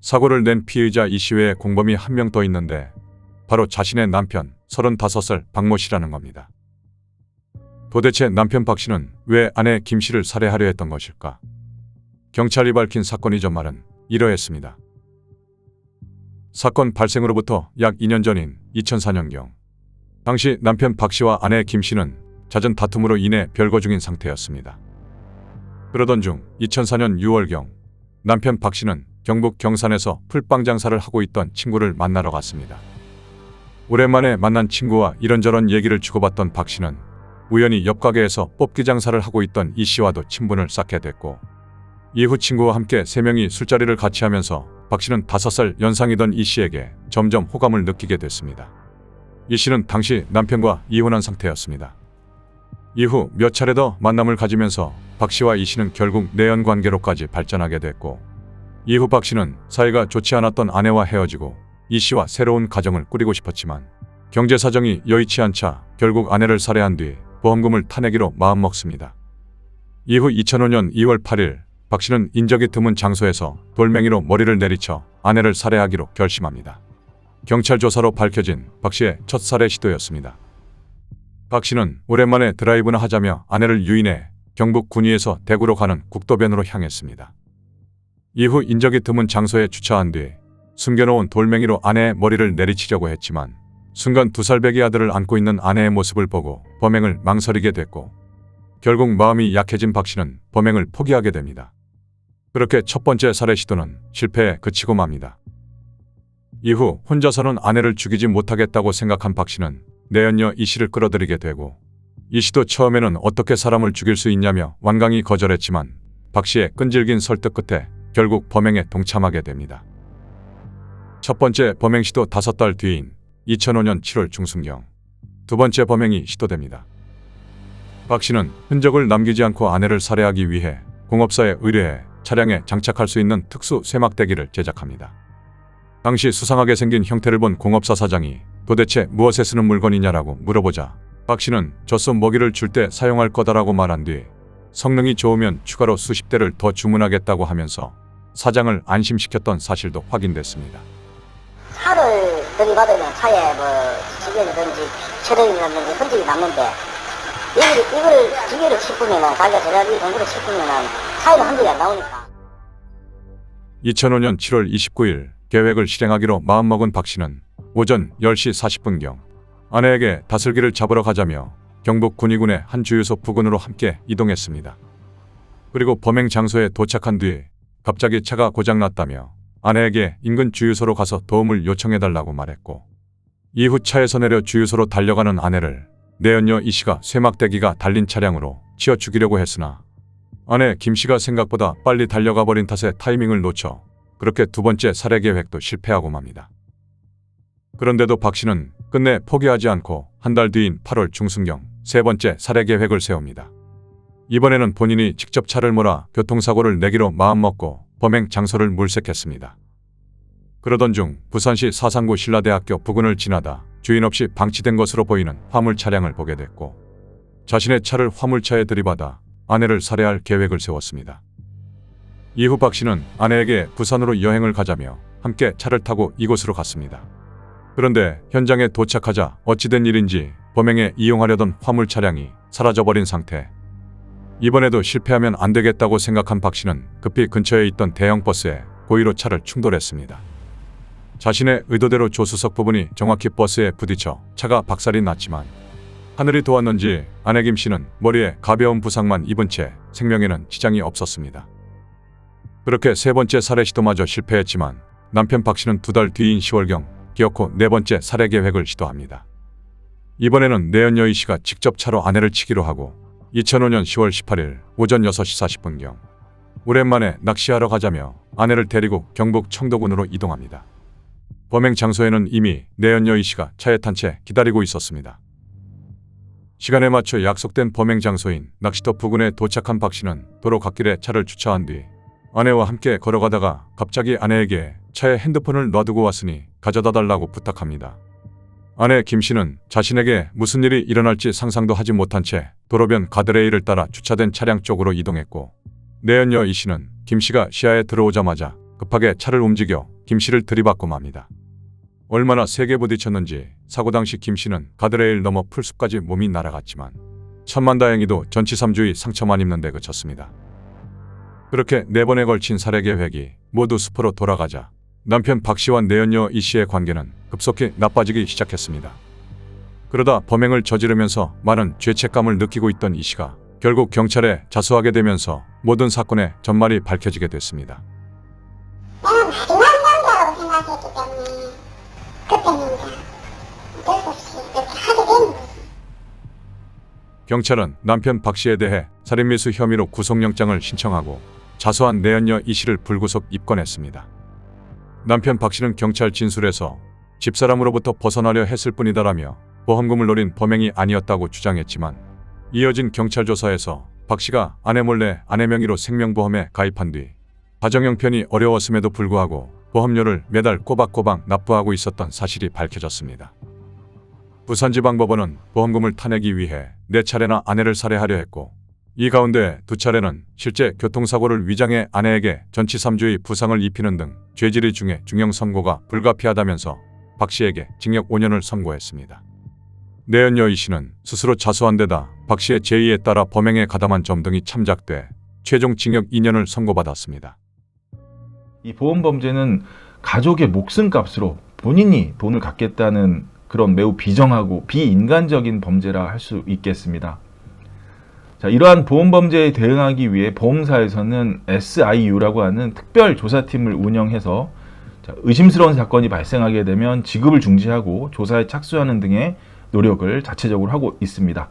사고를 낸 피의자 이 씨 외에 공범이 한 명 더 있는데 바로 자신의 남편 35살 박모 씨라는 겁니다. 도대체 남편 박 씨는 왜 아내 김 씨를 살해하려 했던 것일까? 경찰이 밝힌 사건이 전말은 이러했습니다. 사건 발생으로부터 약 2년 전인 2004년경 당시 남편 박 씨와 아내 김 씨는 잦은 다툼으로 인해 별거 중인 상태였습니다. 그러던 중 2004년 6월경 남편 박 씨는 경북 경산에서 풀빵 장사를 하고 있던 친구를 만나러 갔습니다. 오랜만에 만난 친구와 이런저런 얘기를 주고받던 박 씨는 우연히 옆 가게에서 뽑기 장사를 하고 있던 이 씨와도 친분을 쌓게 됐고 이후 친구와 함께 3명이 술자리를 같이 하면서 박 씨는 5살 연상이던 이 씨에게 점점 호감을 느끼게 됐습니다. 이 씨는 당시 남편과 이혼한 상태였습니다. 이후 몇 차례 더 만남을 가지면서 박 씨와 이 씨는 결국 내연 관계로까지 발전하게 됐고 이후 박 씨는 사이가 좋지 않았던 아내와 헤어지고 이 씨와 새로운 가정을 꾸리고 싶었지만 경제 사정이 여의치 않자 결국 아내를 살해한 뒤 보험금을 타내기로 마음먹습니다. 이후 2005년 2월 8일 박 씨는 인적이 드문 장소에서 돌멩이로 머리를 내리쳐 아내를 살해하기로 결심합니다. 경찰 조사로 밝혀진 박 씨의 첫 살해 시도였습니다. 박 씨는 오랜만에 드라이브나 하자며 아내를 유인해 경북 군위에서 대구로 가는 국도변으로 향했습니다. 이후 인적이 드문 장소에 주차한 뒤 숨겨놓은 돌멩이로 아내의 머리를 내리치려고 했지만 순간 2살 배기 아들을 안고 있는 아내의 모습을 보고 범행을 망설이게 됐고 결국 마음이 약해진 박 씨는 범행을 포기하게 됩니다. 그렇게 첫 번째 살해 시도는 실패에 그치고 맙니다. 이후 혼자서는 아내를 죽이지 못하겠다고 생각한 박 씨는 내연녀 이 씨를 끌어들이게 되고 이 씨도 처음에는 어떻게 사람을 죽일 수 있냐며 완강히 거절했지만 박 씨의 끈질긴 설득 끝에 결국 범행에 동참하게 됩니다. 첫 번째 범행 시도 5달 뒤인 2005년 7월 중순경 두 번째 범행이 시도됩니다. 박 씨는 흔적을 남기지 않고 아내를 살해하기 위해 공업사에 의뢰해 차량에 장착할 수 있는 특수 쇠막대기를 제작합니다. 당시 수상하게 생긴 형태를 본 공업사 사장이 도대체 무엇에 쓰는 물건이냐라고 물어보자 박 씨는 젖소 먹이를 줄 때 사용할 거다라고 말한 뒤 성능이 좋으면 추가로 수십 대를 더 주문하겠다고 하면서 사장을 안심시켰던 사실도 확인됐습니다. 차를 들이받으면 차에 뭐 지게라든지車輪이라든지 흔적이 남는데 이걸 기계를 짚으면 자기가 제작이 공구를 짚으면 차에는 흔적이 안 나오니까. 2005년 7월 29일 계획을 실행하기로 마음먹은 박 씨는 오전 10시 40분경 아내에게 다슬기를 잡으러 가자며 경북 군위군의 한 주유소 부근으로 함께 이동했습니다. 그리고 범행 장소에 도착한 뒤 갑자기 차가 고장났다며 아내에게 인근 주유소로 가서 도움을 요청해달라고 말했고 이후 차에서 내려 주유소로 달려가는 아내를 내연녀 이 씨가 쇠막대기가 달린 차량으로 치어 죽이려고 했으나 아내 김 씨가 생각보다 빨리 달려가 버린 탓에 타이밍을 놓쳐 그렇게 두 번째 살해 계획도 실패하고 맙니다. 그런데도 박 씨는 끝내 포기하지 않고 한 달 뒤인 8월 중순경 세 번째 살해 계획을 세웁니다. 이번에는 본인이 직접 차를 몰아 교통사고를 내기로 마음먹고 범행 장소를 물색했습니다. 그러던 중 부산시 사상구 신라대학교 부근을 지나다 주인 없이 방치된 것으로 보이는 화물 차량을 보게 됐고 자신의 차를 화물차에 들이받아 아내를 살해할 계획을 세웠습니다. 이후 박 씨는 아내에게 부산으로 여행을 가자며 함께 차를 타고 이곳으로 갔습니다. 그런데 현장에 도착하자 어찌된 일인지 범행에 이용하려던 화물 차량이 사라져버린 상태. 이번에도 실패하면 안 되겠다고 생각한 박 씨는 급히 근처에 있던 대형 버스에 고의로 차를 충돌했습니다. 자신의 의도대로 조수석 부분이 정확히 버스에 부딪혀 차가 박살이 났지만 하늘이 도왔는지 아내 김 씨는 머리에 가벼운 부상만 입은 채 생명에는 지장이 없었습니다. 그렇게 세 번째 살해 시도마저 실패했지만 남편 박 씨는 2달 뒤인 10월경 기어코 네 번째 살해 계획을 시도합니다. 이번에는 내연녀 이 씨가 직접 차로 아내를 치기로 하고 2005년 10월 18일 오전 6시 40분경 오랜만에 낚시하러 가자며 아내를 데리고 경북 청도군으로 이동합니다. 범행 장소에는 이미 내연녀 이 씨가 차에 탄 채 기다리고 있었습니다. 시간에 맞춰 약속된 범행 장소인 낚시터 부근에 도착한 박 씨는 도로 갓길에 차를 주차한 뒤 아내와 함께 걸어가다가 갑자기 아내에게 차에 핸드폰을 놔두고 왔으니 가져다 달라고 부탁합니다. 아내 김 씨는 자신에게 무슨 일이 일어날지 상상도 하지 못한 채 도로변 가드레일을 따라 주차된 차량 쪽으로 이동했고 내연녀 이 씨는 김 씨가 시야에 들어오자마자 급하게 차를 움직여 김 씨를 들이받고 맙니다. 얼마나 세게 부딪혔는지 사고 당시 김 씨는 가드레일 넘어 풀숲까지 몸이 날아갔지만 천만다행히도 전치삼주의 상처만 입는 데 그쳤습니다. 그렇게 4번에 걸친 살해 계획이 모두 숲으로 돌아가자 남편 박 씨와 내연녀 이 씨의 관계는 급속히 나빠지기 시작했습니다. 그러다 범행을 저지르면서 많은 죄책감을 느끼고 있던 이 씨가 결국 경찰에 자수하게 되면서 모든 사건의 전말이 밝혀지게 됐습니다. 내가 마지막 단계라고 생각했기 때문에 그때는 이제 어쩔 수 없이 이렇게 하게 되는 거지. 경찰은 남편 박 씨에 대해 살인미수 혐의로 구속영장을 신청하고 자수한 내연녀 이 씨를 불구속 입건했습니다. 남편 박 씨는 경찰 진술에서 집사람으로부터 벗어나려 했을 뿐이다라며 보험금을 노린 범행이 아니었다고 주장했지만 이어진 경찰 조사에서 박 씨가 아내 몰래 아내 명의로 생명보험에 가입한 뒤 가정 형편이 어려웠음에도 불구하고 보험료를 매달 꼬박꼬박 납부하고 있었던 사실이 밝혀졌습니다. 부산지방법원은 보험금을 타내기 위해 4차례나 아내를 살해하려 했고 이 가운데 2차례는 실제 교통사고를 위장해 아내에게 전치사주의 부상을 입히는 등 죄질이 중해 중형 선고가 불가피하다면서 박 씨에게 징역 5년을 선고했습니다. 내연녀 이 씨는 스스로 자수한 데다 박 씨의 제의에 따라 범행에 가담한 점 등이 참작돼 최종 징역 2년을 선고받았습니다. 이 보험범죄는 가족의 목숨값으로 본인이 돈을 갚겠다는 그런 매우 비정하고 비인간적인 범죄라 할 수 있겠습니다. 자, 이러한 보험범죄에 대응하기 위해 보험사에서는 SIU라고 하는 특별조사팀을 운영해서 의심스러운 사건이 발생하게 되면 지급을 중지하고 조사에 착수하는 등의 노력을 자체적으로 하고 있습니다.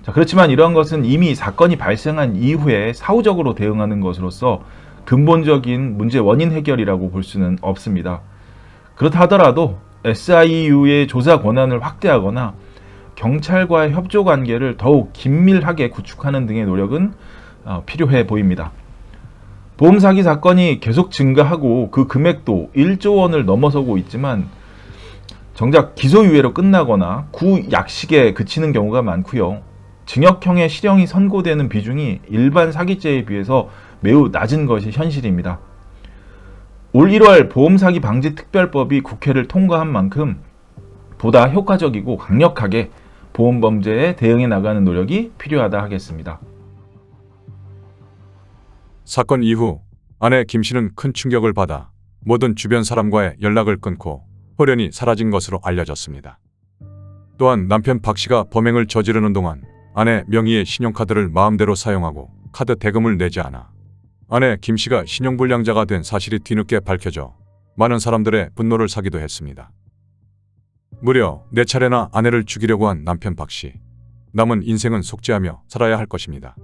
자, 그렇지만 이러한 것은 이미 사건이 발생한 이후에 사후적으로 대응하는 것으로서 근본적인 문제 원인 해결이라고 볼 수는 없습니다. 그렇다 하더라도 SIU의 조사 권한을 확대하거나 경찰과의 협조 관계를 더욱 긴밀하게 구축하는 등의 노력은 필요해 보입니다. 보험 사기 사건이 계속 증가하고 그 금액도 1조 원을 넘어서고 있지만 정작 기소유예로 끝나거나 구약식에 그치는 경우가 많고요. 징역형의 실형이 선고되는 비중이 일반 사기죄에 비해서 매우 낮은 것이 현실입니다. 올 1월 보험사기 방지특별법이 국회를 통과한 만큼 보다 효과적이고 강력하게 보험범죄에 대응해 나가는 노력이 필요하다 하겠습니다. 사건 이후 아내 김 씨는 큰 충격을 받아 모든 주변 사람과의 연락을 끊고 홀연히 사라진 것으로 알려졌습니다. 또한 남편 박 씨가 범행을 저지르는 동안 아내 명의의 신용카드를 마음대로 사용하고 카드 대금을 내지 않아 아내 김 씨가 신용불량자가 된 사실이 뒤늦게 밝혀져 많은 사람들의 분노를 사기도 했습니다. 무려 4차례나 아내를 죽이려고 한 남편 박 씨. 남은 인생은 속죄하며 살아야 할 것입니다.